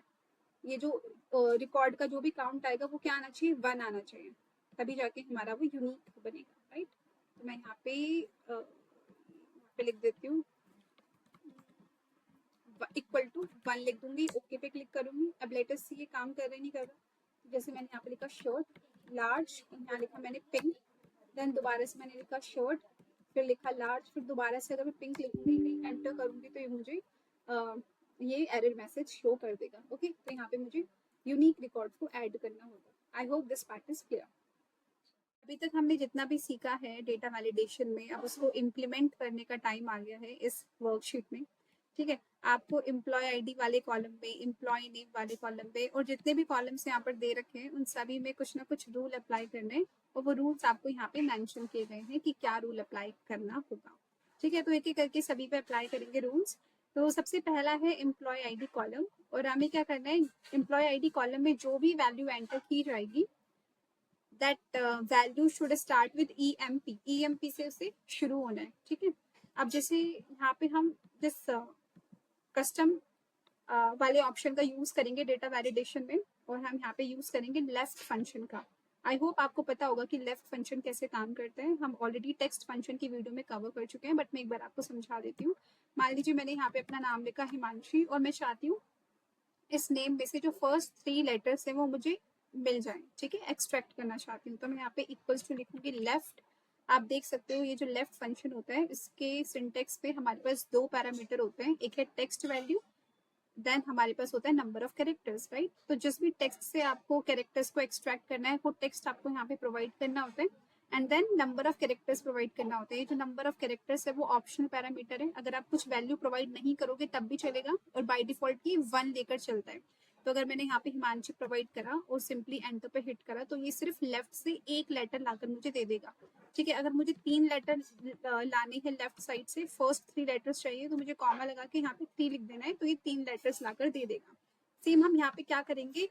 ये जो रिकॉर्ड का जो भी काउंट आएगा वो क्या आना चाहिए, 1 आना चाहिए, तभी जाके हमारा वो यूनिक बनेगा, राइट। तो मैं यहाँ पे लिख देती हूँ, इक्वल टू 1 लिख दूंगी, ओके पे क्लिक करूंगी। अब लेटेस्ट सी ये काम कर रहा नहीं कर रहा, जैसे मैंने यहाँ पे लिखा शर्ट लार्ज, यहाँ लिखा मैंने पिंक, देन दोबारा से मैंने लिखा शर्ट, फिर लिखा लार्ज, फिर दोबारा से अगर मैं पिंक लिखूंगी, एंटर करूंगी तो ये मुझे ये एरर मैसेज शो कर देगा, ओके। तो यहाँ पे मुझे यूनिक रिकॉर्ड को ऐड करना होगा। आई hope this part is clear. अभी तक हमने जितना भी सीखा है डेटा वैलिडेशन में, अब उसको इम्प्लीमेंट करने का टाइम आ गया है इस वर्कशीट में, ठीक है। आपको एम्प्लॉय आईडी वाले कॉलम पे, एम्प्लॉय नेम वाले कॉलम पे और जितने भी कॉलम्स यहाँ पर दे रखे हैं उन सभी में कुछ ना कुछ रूल अप्लाई करने हैं और वो रूल्स आपको यहाँ पे मेंशन किए गए हैं कि क्या रूल अप्लाई करना होगा, ठीक है। तो एक एक करके सभी पे अप्लाई करेंगे रूल्स। तो सबसे पहला है एम्प्लॉय आईडी कॉलम, और हमें क्या करना है, एम्प्लॉय आईडी कॉलम में जो भी वैल्यू एंटर की जाएगी that value should start with EMP, EMP से उसे शुरू होना है, ठीक है। अब जैसे यहाँ पे हम जिस कस्टम वाले ऑप्शन का यूज करेंगे डेटा वैलिडेशन में, और हम यहाँ पे यूज करेंगे लेफ्ट फंक्शन का। आई होप आपको पता होगा कि लेफ्ट फंक्शन कैसे काम करता है, हम ऑलरेडी टेक्स्ट फंक्शन की वीडियो में कवर कर चुके हैं, बट मैं एक बार आपको समझा देती हूँ। मान लीजिए मैंने यहाँ पे अपना नाम लिखा हिमांशी और मैं चाहती हूँ इस नेम में से जो फर्स्ट 3 लेटर्स है वो मुझे मिल जाए, ठीक है, एक्सट्रैक्ट करना चाहती हूँ। तो मैं यहाँ पे इक्वल्स टू लिखूंगी लेफ्ट। आप देख सकते हो ये जो लेफ्ट फंक्शन होता है इसके सिंटेक्स पे हमारे पास 2 पैरामीटर होते हैं, एक है टेक्स्ट वैल्यू, देन हमारे पास होता है नंबर ऑफ कैरेक्टर्स, राइट। तो जिस भी टेक्स्ट से आपको कैरेक्टर्स को एक्सट्रैक्ट करना है वो टेक्स्ट आपको यहाँ पे प्रोवाइड करना होता है, and then number of characters provide करना होता है। ये जो नंबर ऑफ कैरेक्टर्स है वो ऑप्शनल पैरामीटर है, अगर आप कुछ वैल्यू प्रोवाइड नहीं करोगे तब भी चलेगा, और बाय डिफॉल्ट की 1 लेकर चलता है। तो अगर मैंने यहाँ पे हिमांशी प्रोवाइड करा और सिंपली एंटर पे हिट करा तो ये सिर्फ लेफ्ट से एक लेटर लाकर मुझे दे देगा, ठीक है। अगर मुझे 3 लेटर लाने हैं लेफ्ट साइड से, फर्स्ट 3 लेटर्स चाहिए तो मुझे कॉमा लगा के यहाँ पे 3 लिख देना है, तो ये 3 लेटर्स लाकर दे देगा। सेम हम यहाँ पे क्या करेंगे,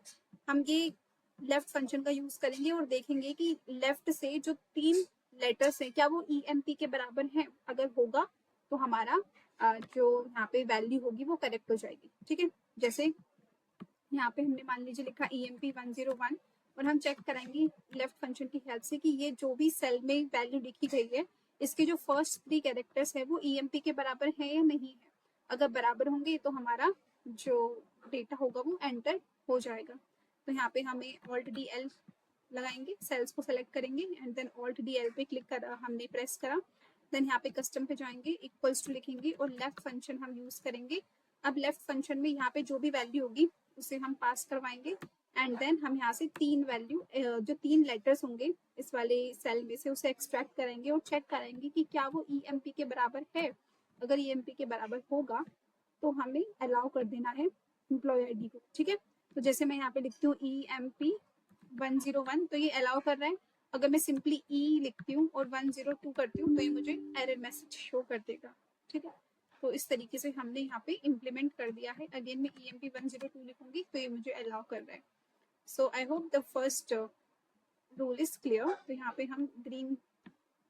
हम ये लेफ्ट फंक्शन का यूज करेंगे और देखेंगे कि लेफ्ट से जो 3 लेटर्स हैं क्या वो EMP के बराबर है, अगर होगा तो हमारा जो यहाँ पे वैल्यू होगी वो करेक्ट हो जाएगी। ठीक है, जैसे यहाँ पे हमने मान लीजिए लिखा EMP 101 और हम चेक कराएंगे लेफ्ट फंक्शन की हेल्प से कि ये जो भी सेल में वैल्यू लिखी गई है इसके जो फर्स्ट 3 कैरेक्टर्स है वो EMP के बराबर है या नहीं है। अगर बराबर होंगे तो हमारा जो डेटा होगा वो एंटर हो जाएगा। तो यहाँ पे हमें Alt+DL लगाएंगे, सेल्स को सेलेक्ट करेंगे एंड देन Alt+DL पे क्लिक करा, हमने प्रेस करा, देन यहाँ पे कस्टम पे जाएंगे, इक्वल्स टू लिखेंगे और लेफ्ट फंक्शन हम यूज करेंगे। अब लेफ्ट फंक्शन में यहाँ पे जो भी वैल्यू होगी उसे हम पास करवाएंगे एंड देन हम यहाँ से 3 वैल्यू जो 3 लेटर्स होंगे इस वाले सेल में से उसे एक्सट्रैक्ट करेंगे और चेक करेंगे कि क्या वो EMP के बराबर है। अगर EMP के बराबर होगा तो हमें अलाउ कर देना है एम्प्लॉय ID को। ठीक है, तो जैसे मैं यहाँ पे लिखती हूँ EMP 101 तो ये अलाउ कर रहा है। अगर मैं सिंपली E लिखती हूँ और 102 करती हूँ तो ये मुझे एरर मैसेज शो कर देगा। ठीक है, तो इस तरीके से हमने यहाँ पे इम्प्लीमेंट कर दिया है। अगेन मैं EMP 102 लिखूंगी तो ये मुझे अलाउ कर रहा है। So I hope the first rule is clear. तो यहाँ पे हम ग्रीन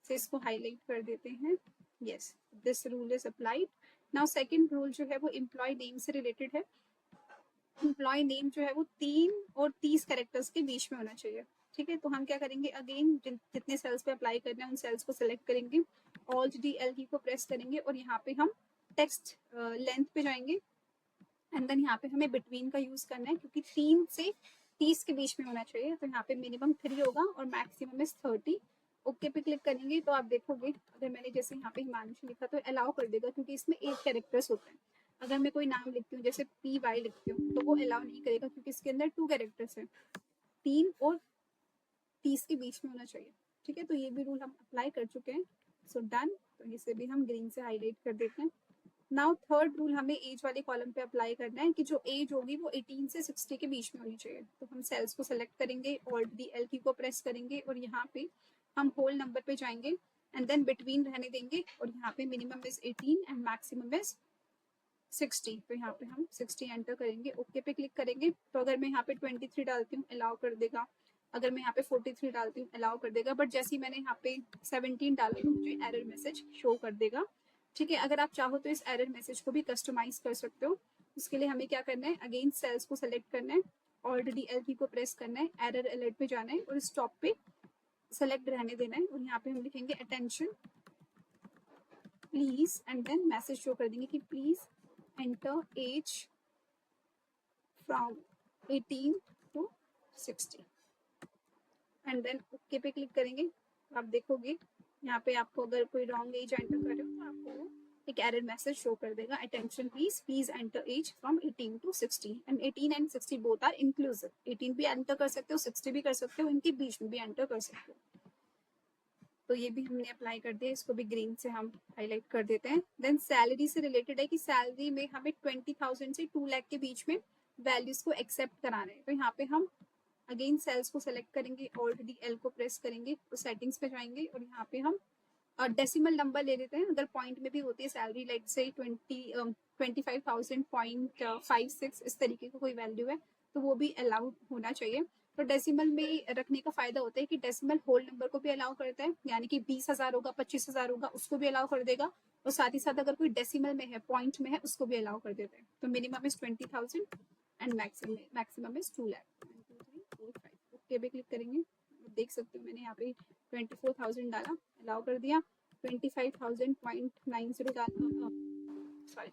से इसको हाईलाइट कर देते हैं। Yes, this rule is applied. Now second rule जो है वो एम्प्लॉय नेम से रिलेटेड है। एम्प्लॉय नेम जो है वो 3 और 30 कैरेक्टर्स के बीच में होना चाहिए। ठीक है, तो हम क्या करेंगे, अगेन जितने सेल्स पे अप्लाई करना है उन सेल्स को सिलेक्ट करेंगे, Alt+DL की को प्रेस करेंगे और यहाँ पे हम टेक्स्ट लेंथ पे जाएंगे एंड देन यहाँ पे हमें बिटवीन का यूज करना है क्योंकि 3 से 30 के बीच में होना चाहिए। तो यहाँ पे मिनिमम 3 होगा और मैक्सिमम इज 30। ओके पे क्लिक करेंगे तो आप देखोगे अगर मैंने जैसे यहाँ पे हिमांशु लिखा तो अलाउ कर देगा क्योंकि इसमें 8 कैरेक्टर्स होते हैं। अगर मैं कोई नाम लिखती हूँ जैसे PY लिखती हूँ तो वो अलाउ नहीं करेगा क्योंकि इसके अंदर 2 कैरेक्टर्स हैं, 3 और 30 के बीच में होना चाहिए। ठीक है, तो ये भी रूल हम अप्लाई कर चुके हैं। सो डन, तो इसे भी हम ग्रीन से हाईलाइट कर देते हैं। नाउ थर्ड रूल हमें एज वाले कॉलम पे अप्लाई करना है कि जो एज होगी वो 18 से 60 के बीच में होनी चाहिए। तो हम सेल्स को सेलेक्ट करेंगे, Alt+DL की को प्रेस करेंगे और यहाँ पे हम होल नंबर पे जाएंगे एंड देन बिटवीन रहने देंगे और यहाँ पे minimum is 18 and maximum is 60। तो यहाँ पे हम 60 एंटर करेंगे, ओके पे क्लिक करेंगे। तो अगर मैं यहाँ पे 23 डालती हूँ अलाउ कर देगा, अगर मैं यहाँ पे 43 डालती हूँ अलाउ कर देगा, बट जैसे ही मैंने यहाँ पे 17 डाला तो मुझे एरर मैसेज शो कर देगा। ठीक है, अगर आप चाहो तो इस एरर मैसेज को भी कस्टमाइज कर सकते हो। उसके लिए हमें क्या करना है, अगेन सेल्स को सेलेक्ट करना है, Alt+DL की को प्रेस करना है, एरर अलर्ट पे जाना है और स्टॉप पे सेलेक्ट रहने देना है और यहाँ पे हम लिखेंगे attention please and then message show कर देंगे कि please enter age from 18 to 60 and then okay पे क्लिक करेंगे। आप देखोगे यहाँ पे आपको अगर कोई रॉन्ग एज एंटर कर रहे हो तो आपको एक एरर मैसेज शो कर देगा, attention please enter age from 18 to 60 and 18 and 60 both are inclusive. 18 भी एंटर कर सकते हो, 60 भी कर सकते हो, इनके बीच में भी एंटर कर सकते हो। तो ये भी हमने अप्लाई कर दिया, इसको भी ग्रीन से हम हाईलाइट कर देते हैं। देन सैलरी से रिलेटेड है कि सैलरी में हमें 20,000 से 2 लाख के बीच में वैल्यूज को एक्सेप्ट कराना है। तो यहाँ पे हम अगेन सेल्स को सेलेक्ट करेंगे, Alt+DL को प्रेस करेंगे तो सेटिंग्स पे जाएंगे और यहाँ पे हम डेसिमल नंबर ले लेते हैं। अगर पॉइंट में भी होती है सैलरी, लाइक से 25,000.56 इस तरीके का कोई वैल्यू है तो वो भी अलाउड होना चाहिए। तो डेसिमल में रखने का फायदा होता है कि डेसिमल होल नंबर को भी अलाउ करता है, यानी कि 20,000 होगा, 25,000 होगा, उसको भी अलाउ कर देगा और साथ ही साथ अगर कोई डेसिमल में है, पॉइंट में है, उसको भी अलाउ कर देता है। तो minimum is 20,000 and maximum is 2 lakh. 1 2 3 4 5 okay पे क्लिक करेंगे। देख सकते हो मैंने यहाँ पे 24,000 डाला, अलाउ कर दिया। 25,000.90 डाला, सॉरी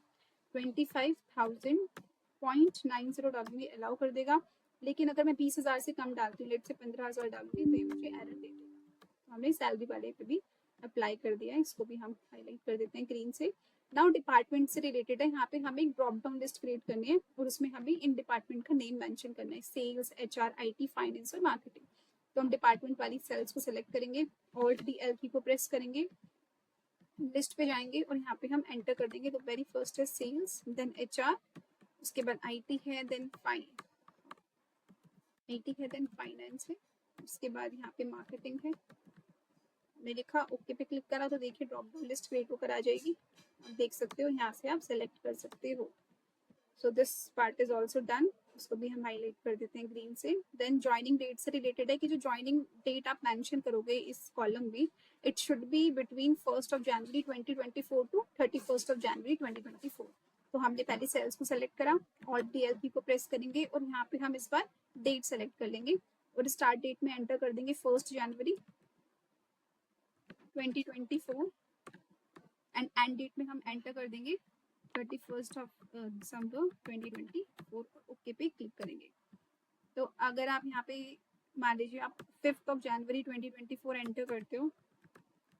25,000.90 डालूंगी, अलाउ कर देगा। लेकिन अगर मैं 20,000 से कम डालती हूँ, लेट से 15,000 डालूंगी तो ये मुझे एरर दे देगा। तो हमने सैलरी वाले पे भी अप्लाई कर दिया है, इसको भी हम हाईलाइट कर देते हैं ग्रीन से। नाउ डिपार्टमेंट से रिलेटेड है, यहाँ पे हमें एक ड्रॉप डाउन लिस्ट क्रिएट करनी है और उसमें हमें इन डिपार्टमेंट का नेम मेंशन करना है, सेल्स, HR, IT, फाइनेंस और मार्केटिंग। तो हम डिपार्टमेंट वाली सेल्स को सिलेक्ट करेंगे, Alt+DL की को प्रेस करेंगे, लिस्ट पे जाएंगे और यहाँ पे हम एंटर कर देंगे। तो वेरी फर्स्ट है सेल्स, देन HR, उसके बाद IT है, देन फाइनेंस है, उसके बाद यहाँ पे मार्केटिंग है। मैंने लिखा, ओके पे क्लिक करा तो देखिए ड्रॉप डाउन लिस्ट क्रिएट होकर आ जाएगी। आप देख सकते हो, यहाँ से आप सेलेक्ट कर सकते हो। So this part is also done. उसको भी हम हाईलाइट कर देते हैं ग्रीन से। देन ज्वाइनिंग डेट से रिलेटेड है कि जो ज्वाइनिंग डेट आप मेंशन करोगे इस कॉलम में, it should be between 1st of January 2024 to 31st of January 2024। तो हमने पहले सेल्स को सेलेक्ट करा और DLP को प्रेस करेंगे और यहाँ पे हम इस बार डेट सेलेक्ट कर लेंगे और स्टार्ट डेट में एंटर कर देंगे 1st January 2024 and and date में हम एंटर कर देंगे 31st ऑफ दिसंबर 2024। ओके पे क्लिक करेंगे। तो अगर आप यहाँ पे मान लीजिए आप 5th ऑफ जनवरी 2024 एंटर करते हो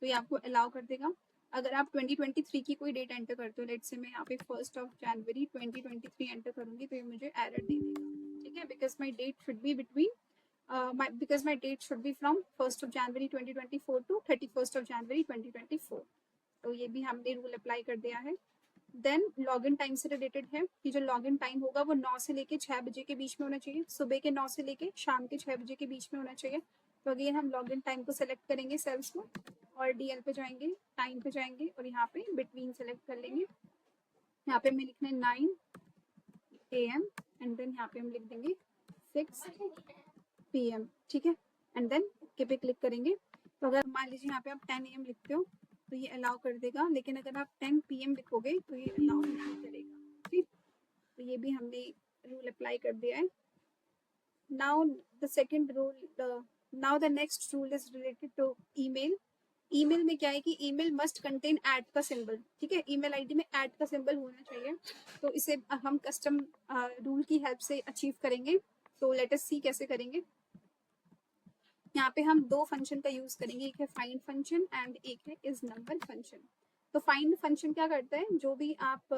तो ये आपको अलाउ कर देगा। अगर आप 2023 की कोई डेट एंटर करते हो, लेट्स से मैं यहाँ पे 1st ऑफ जनवरी 2023 एंटर करूंगी तो ये मुझे एरर दे देगा। ठीक है, because my date should be between because my date should be from 1st of January 2024 to 31st of January 2024। तो ये भी हमने रूल अप्लाई कर दिया है। देन लॉगिन टाइम से रिलेटेड है कि जो लॉगिन टाइम होगा वो 9 से लेके 6 बजे के बीच में होना चाहिए, सुबह के 9 से लेके शाम के 6 बजे के बीच में होना चाहिए। तो अगेन हम लॉगिन टाइम को सेलेक्ट करेंगे सेल्स को और DL पे जाएंगे, टाइम पे जाएंगे और यहाँ पे बिटवीन सेलेक्ट कर लेंगे। यहाँ पे हमें लिखना है 9 AM एंड देन यहाँ पे हम लिख देंगे 6 PM। ठीक है, एंड देन ओके पे क्लिक करेंगे। तो अगर मान लीजिए यहाँ पे आप 10 AM लिखते हो तो ये अलाउ कर देगा, लेकिन अगर आप 10 PM लिखोगे तो ये अलाउ नहीं करेगा। ठीक, तो ये भी हमने रूल अप्लाई कर दिया है। Now the second rule, now the next rule is related to email. Email में क्या है कि ईमेल मस्ट कंटेन ऐट का सिंबल। ठीक है, ईमेल आईडी में ऐट का सिंबल होना चाहिए। तो इसे हम कस्टम रूल की हेल्प से अचीव करेंगे। तो लेट अस सी कैसे करेंगे। यहाँ पे हम दो फंक्शन का यूज करेंगे, एक है फाइंड फंक्शन एंड एक है इज नंबर फंक्शन। तो फाइंड फंक्शन क्या करता है, जो भी आप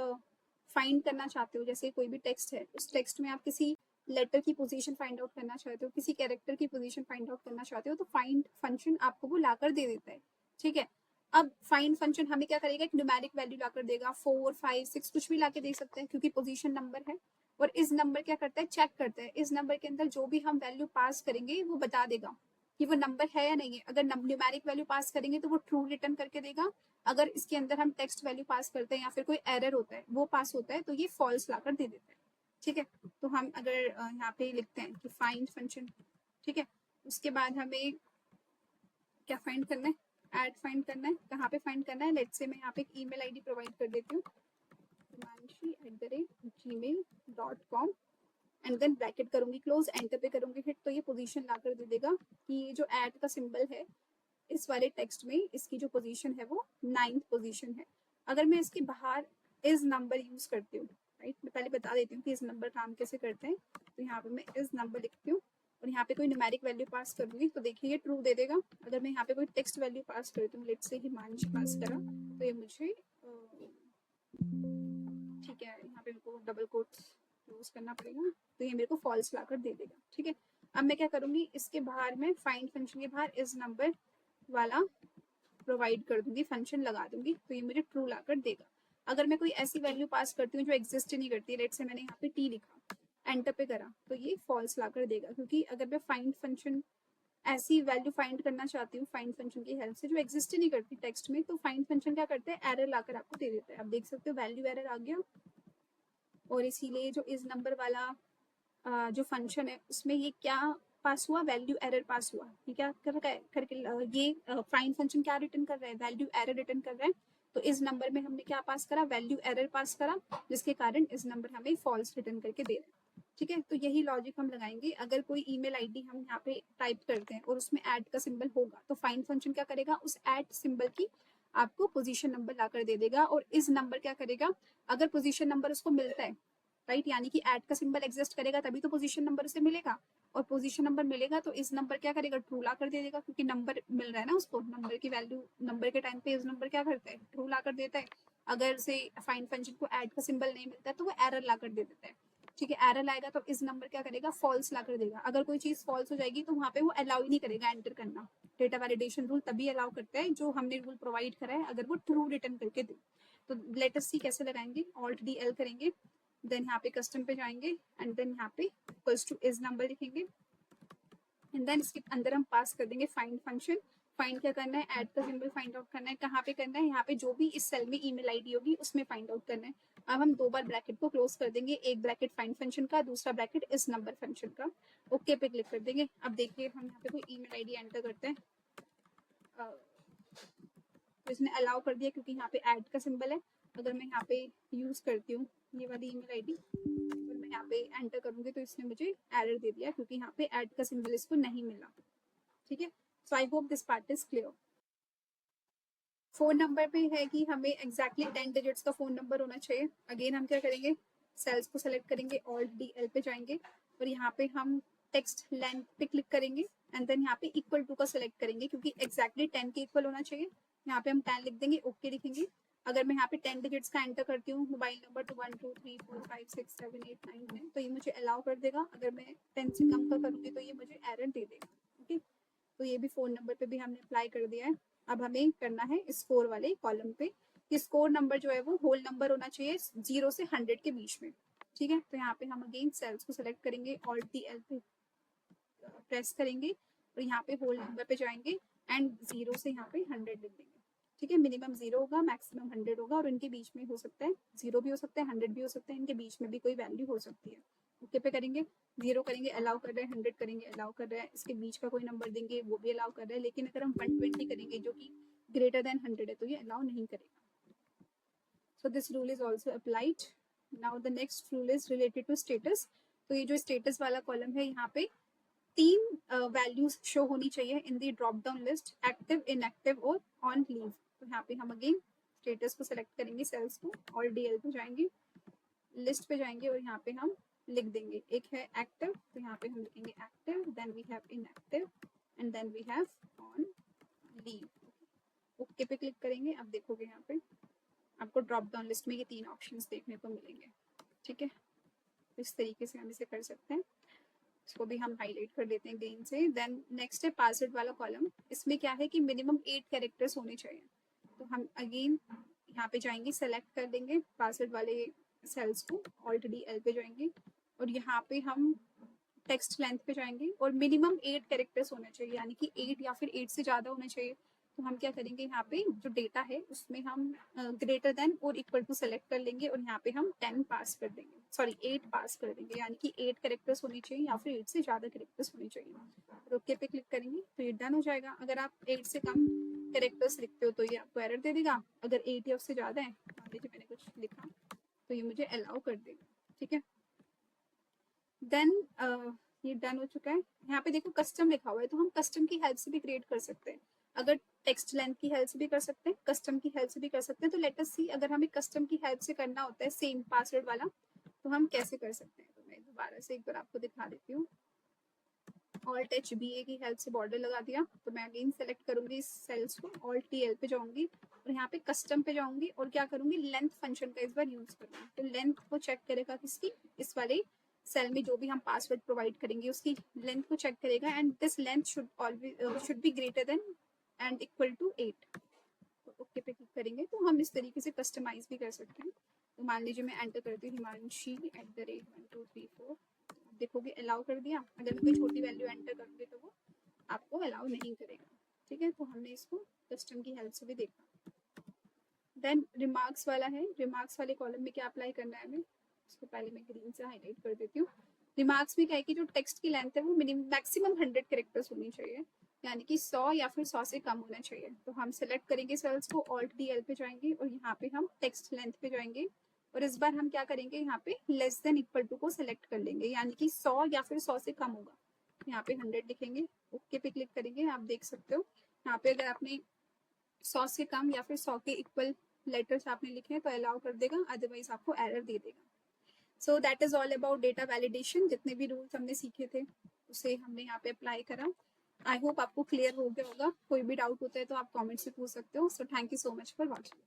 फाइंड करना चाहते हो, जैसे कोई भी टेक्स्ट है, उस टेक्स्ट में आप किसी लेटर की पोजीशन फाइंड आउट करना चाहते हो, किसी कैरेक्टर की पोजीशन फाइंड आउट करना चाहते हो, तो फाइंड फंक्शन आपको वो लाकर दे देता है। ठीक है, अब फाइंड फंक्शन हमें क्या करेगा, एक न्यूमेरिक वैल्यू लाकर देगा, 4, 5, 6 कुछ भी लाके दे सकते हैं क्योंकि पोजीशन नंबर है। और इस नंबर क्या करता है, चेक करता है इस नंबर के अंदर जो भी हम वैल्यू पास करेंगे वो बता देगा कि वो नंबर है या नहीं है। अगर न्यूमेरिक वैल्यू पास करेंगे तो वो ट्रू रिटर्न करके देगा। अगर इसके अंदर हम टेक्स्ट वैल्यू पास करते हैं या फिर कोई एरर होता है वो पास होता है तो ये फॉल्स लाकर दे देता है। ठीक है, तो हम अगर यहाँ पे लिखते हैं कि फाइंड फंक्शन, ठीक है, उसके बाद हमें क्या फाइंड करना है, ऐड फाइंड करना है। कहाँ पे फाइंड करना है, लेट्स से मैं यहाँ पे एक ईमेल आईडी प्रोवाइड कर देती हूँ, himanshi@gmail.com एंड देन ब्रैकेट करूंगी क्लोज, एंटर पे करूंगी हिट, तो ये पोजीशन लाकर दे देगा कि ये जो ऐड का सिंबल है इस वाले टेक्स्ट में इसकी जो पोजीशन है वो 9th पोजीशन है। अगर मैं इसके बाहर इस नंबर यूज करती हूँ, राइट, मैं पहले बता देती हूँ कि इस नंबर काम कैसे करते हैं। तो यहाँ पे मैं इस नंबर लिखती हूँ और यहाँ पे कोई न्यूमेरिक वैल्यू पास करूंगी तो देखिए ये ट्रू दे देगा। अगर मैं यहाँ पे कोई टेक्स्ट वैल्यू पास करती हूँ, लेट्स से हिमांशी पास करा, तो ये मुझे ठीक है, यहाँ पे मेरे को डबल कोट्स यूज करना पड़ेगा, तो ये मेरे को फॉल्स लाकर दे देगा। ठीक है, अब मैं क्या करूंगी, इसके बाहर में फाइंड फंक्शन के बाहर इस नंबर वाला प्रोवाइड कर दूंगी, फंक्शन लगा दूंगी, तो ये मुझे ट्रू लाकर देगा। अगर मैं कोई ऐसी वैल्यू पास करती हूँ जो एग्जिस्ट नहीं करती, लेट्स से मैंने यहाँ पे टी लिखा, एंटर पे करा, तो ये फॉल्स लाकर देगा, क्योंकि अगर मैं फाइंड फंक्शन ऐसी वैल्यू फाइंड करना चाहती हूँ फाइंड फंक्शन की हेल्प से जो एग्जिस्ट ही नहीं करती टेक्स्ट में, तो फाइंड फंक्शन क्या करते हैं, एरर लाकर आपको दे देता है। आप देख सकते हो वैल्यू एरर आ गया, और इसीलिए जो इस नंबर वाला जो फंक्शन है उसमें ये क्या पास हुआ, वैल्यू एरर पास हुआ। ये क्या कर रहा है करके ये फाइंड फंक्शन क्या रिटर्न कर रहा है, वैल्यू एरर रिटर्न कर रहा है। तो इस नंबर में हमने क्या पास करा, वैल्यू एरर पास करा, जिसके कारण इस नंबर हमें फॉल्स रिटर्न करके दे रहा है। ठीक है, तो यही लॉजिक हम लगाएंगे। अगर कोई ईमेल आईडी हम यहाँ पे टाइप करते हैं और उसमें ऐड का सिंबल होगा तो फाइंड फंक्शन क्या करेगा, उस ऐड सिंबल की आपको पोजीशन नंबर लाकर दे देगा। और इस नंबर क्या करेगा, अगर पोजीशन नंबर उसको मिलता है, राइट, यानी कि ऐड का सिंबल एग्जिस्ट करेगा तभी तो पोजीशन नंबर उसे मिलेगा, और पोजीशन नंबर मिलेगा तो इस नंबर क्या करेगा, ट्रू ला कर दे देगा, क्योंकि नंबर मिल रहा है ना उसको, नंबर की वैल्यू नंबर के टाइम पे इस नंबर क्या करता है, ट्रू ला कर देता है। अगर से फाइंड फंक्शन को ऐड का सिंबल नहीं मिलता तो वो एरर ला कर दे देता है। ठीक है, एरर लाएगा तो इस नंबर क्या करेगा, फॉल्स ला कर देगा। अगर कोई चीज फॉल्स हो जाएगी तो वहाँ पे वो अलाउ ही नहीं करेगा एंटर करना। डेटा वैलिडेशन रूल तभी अलाउ करता है जो हमने रूल प्रोवाइड करा है, अगर वो ट्रू रिटर्न करके दे। तो लेट अस सी कैसे लगाएंगे, ऑल्ट DL करेंगे, देन यहाँ पे कस्टम पे जाएंगे एंड देन यहाँ पे इक्वल्स टू इस नंबर लिखेंगे, एंड देन इसके अंदर हम पास कर देंगे फाइंड फंक्शन। फाइंड क्या करना है, ऐड का सिंबल फाइंड आउट करना है। कहाँ पे करना है, यहाँ पे जो भी इस सेल में ईमेल आईडी होगी उसमें फाइंड आउट करना है। अब हम 2 बार ब्रैकेट को क्लोज कर देंगे, एक ब्रैकेट फाइंड फंक्शन का, दूसरा ब्रैकेट इस नंबर फंक्शन का। ओके पे क्लिक कर देंगे। अब देखिए हम यहाँ पे कोई ईमेल आईडी एंटर करते हैं, तो इसने अलाउ कर दिया क्योंकि यहाँ पे ऐड का सिंबल है। अगर मैं यहाँ पे यूज करती हूँ ये वाली ईमेल आईडी और मैं यहाँ पे एंटर करूंगी तो इसने मुझे एरर दे दिया क्योंकि यहाँ पे ऐड का सिंबल इसको नहीं मिला। ठीक है, so I hope this part is clear. Phone number पे है कि हमें एग्जैक्टली 10 डिजिट्स का फोन नंबर होना चाहिए। अगेन हम क्या करेंगे, सेल्स को सेलेक्ट करेंगे, ऑल्ट डी एल पे जाएंगे और यहाँ पे हम टेक्स्ट लेंथ पे क्लिक करेंगे एंड देन यहाँ पे इक्वल टू का सेलेक्ट करेंगे क्योंकि एग्जैक्टली 10 के इक्वल होना चाहिए। यहाँ पे हम 10 लिख देंगे, ओके लिखेंगे। अगर मैं यहाँ पे 10 डिजिट्स का एंटर करती हूँ, मोबाइल नंबर तो 1 2 3 4 5 6 7 8 9 10, तो ये मुझे अलाउ कर देगा। अगर मैं 10 से कम का करूँगी तो ये मुझे एरर दे देगा। ओके, तो ये भी फोन नंबर पे भी हमने अप्लाई कर दिया है। अब हमें करना है स्कोर वाले कॉलम पे कि स्कोर नंबर जो है वो होल नंबर होना चाहिए 0 से 100 के बीच में। ठीक है, तो यहाँ पे हम अगेन सेल्स को सिलेक्ट करेंगे, ऑल्ट डी एल पे प्रेस करेंगे और यहाँ पे होल नंबर पे जाएंगे एंड 0 से यहाँ पे 100 लिख देंगे। ठीक है, मिनिमम 0 होगा, मैक्सिमम 100 होगा और इनके बीच में हो सकता है 0 भी हो सकता है, 100 भी हो सकता है, इनके बीच में भी कोई वैल्यू हो सकती है। ओके पे करेंगे, 0 करेंगे अलाउ कर रहे हैं, 100 करेंगे अलाउ कर रहे हैं, इसके बीच का कोई नंबर देंगे वो भी अलाउ कर रहे हैं। लेकिन अगर हम 120 करेंगे जो कि ग्रेटर देन 100 है तो ये अलाउ नहीं करेगा। So this rule is also applied. Now the next rule is related to status. तो ये जो स्टेटस वाला कॉलम है यहाँ पे 3 वैल्यूज शो होनी चाहिए in the drop down list, active, inactive और ऑन लीव। तो यहाँ पे हम अगेन स्टेटस को सिलेक्ट करेंगे, सेल्स को, और डीएल पे जाएंगे, लिस्ट पे जाएंगे और यहाँ पे हम लिख देंगे, एक है एक्टिव तो यहाँ पे हम लिखेंगे active, then we have inactive and then we have on leave. Okay पे क्लिक करेंगे। अब देखोगे यहाँ पे आपको ड्रॉप डाउन लिस्ट में ये 3 ऑप्शंस देखने को मिलेंगे। ठीक है, इस तरीके से हम इसे कर सकते हैं। इसको भी हम हाईलाइट कर देते हैं ग्रीन से। देन नेक्स्ट है पासवर्ड वाला कॉलम। इसमें क्या है कि मिनिमम 8 कैरेक्टर्स होने चाहिए। तो हम अगेन यहाँ पे जाएंगे, सेलेक्ट कर देंगे पासवर्ड वाले सेल्स को, ऑल्ट डी एल पे जाएंगे और यहाँ पे हम टेक्स्ट लेंथ पे जाएंगे और मिनिमम 8 कैरेक्टर्स होने चाहिए, यानी कि 8 या फिर 8 से ज्यादा होने चाहिए। तो हम क्या करेंगे, यहाँ पे जो डेटा है उसमें हम ग्रेटर देन और इक्वल टू सेलेक्ट कर लेंगे और यहाँ पे हम 10 पास कर देंगे, सॉरी 8 पास कर देंगे, यानी कि 8 कैरेक्टर्स होनी चाहिए या फिर 8 से ज्यादा कैरेक्टर्स होनी चाहिए। ओके पे क्लिक करेंगे तो ये डन हो जाएगा। अगर आप 8 से कम कैरेक्टर्स लिखते हो तो ये आपको एरर दे देगा। अगर 8 या उससे ज्यादा है, मान लीजिए मैंने कुछ लिखा तो ये मुझे अलाउ कर देगा। ठीक है, देन ये डन हो चुका है। यहाँ पे देखो कस्टम लिखा हुआ है, तो हम कस्टम की हेल्प से भी क्रिएट कर सकते हैं। अगर टेक्स्ट लेंथ की हेल्प से भी कर सकते हैं, कस्टम की हेल्प से भी कर सकते हैं। तो लेट अस सी, अगर हमें कस्टम की हेल्प से करना होता है सेम पासवर्ड वाला, तो हम कैसे कर सकते हैं। तो मैं दोबारा से एक बार आपको दिखा देती हूँ। ऑल्ट एच बी ए की हेल्प से बॉर्डर लगा दिया, तो मैं अगेन सेलेक्ट करूंगी इस सेल्स को, ऑल्ट टी एल पे जाऊंगी और यहाँ पे कस्टम पे जाऊंगी और क्या करूंगी, लेंथ फंक्शन का इस बार यूज करूंगी। तो लेंथ को चेक करेगा किसकी, इस वाले सेल में जो भी हम पासवर्ड प्रोवाइड करेंगे उसकी लेंथ को चेक करेगा and this length should always should be greater than and equal to 8। तो ओके पे क्लिक करेंगे तो हम इस तरीके से कस्टमाइज भी कर सकते हैं। तो मान लीजिए मैं एंटर करती हूँ हिमांशी @1 2 3 4, देखोगे अलाउ कर दिया। अगर मैं कोई छोटी वैल्यू एंटर करूंगी तो वो आपको अलाउ नहीं करेगा। ठीक है, तो हमने इसको कस्टम की हेल्प से भी देखा। देन रिमार्क्स वाला है, रिमार्क्स वाले कॉलम में क्या अप्लाई करना है हमें, इसको पहले मैं ग्रीन से हाईलाइट कर देती हूँ। रिमार्क्स में क्या है कि जो टेक्स्ट की लेंथ है वो मिनिमम मैक्सिमम 100 कैरेक्टर्स होनी चाहिए, यानी कि 100 या फिर 100 से कम होना चाहिए। तो हम सेलेक्ट करेंगे सेल्स को, ऑल्ट डी एल पे जाएंगे और यहाँ पे हम टेक्स्ट लेंथ पे जाएंगे और इस बार हम क्या करेंगे, यहाँ पे लेस देन इक्वल टू को सिलेक्ट कर लेंगे, यानी कि 100 या फिर 100 से कम होगा। यहाँ पे 100 लिखेंगे, ओके पे क्लिक करेंगे। आप देख सकते हो यहाँ पे अगर आपने 100 से कम या फिर 100 के इक्वल लेटर्स आपने लिखे हैं तो अलाउ कर देगा, अदरवाइज आपको एरर दे देगा। So that is all about data validation. जितने भी रूल्स हमने सीखे थे उसे हमने यहाँ पे अप्लाई करा। आई होप आपको क्लियर हो गया होगा। कोई भी डाउट होता है तो आप कमेंट से पूछ सकते हो। So thank you so much for watching.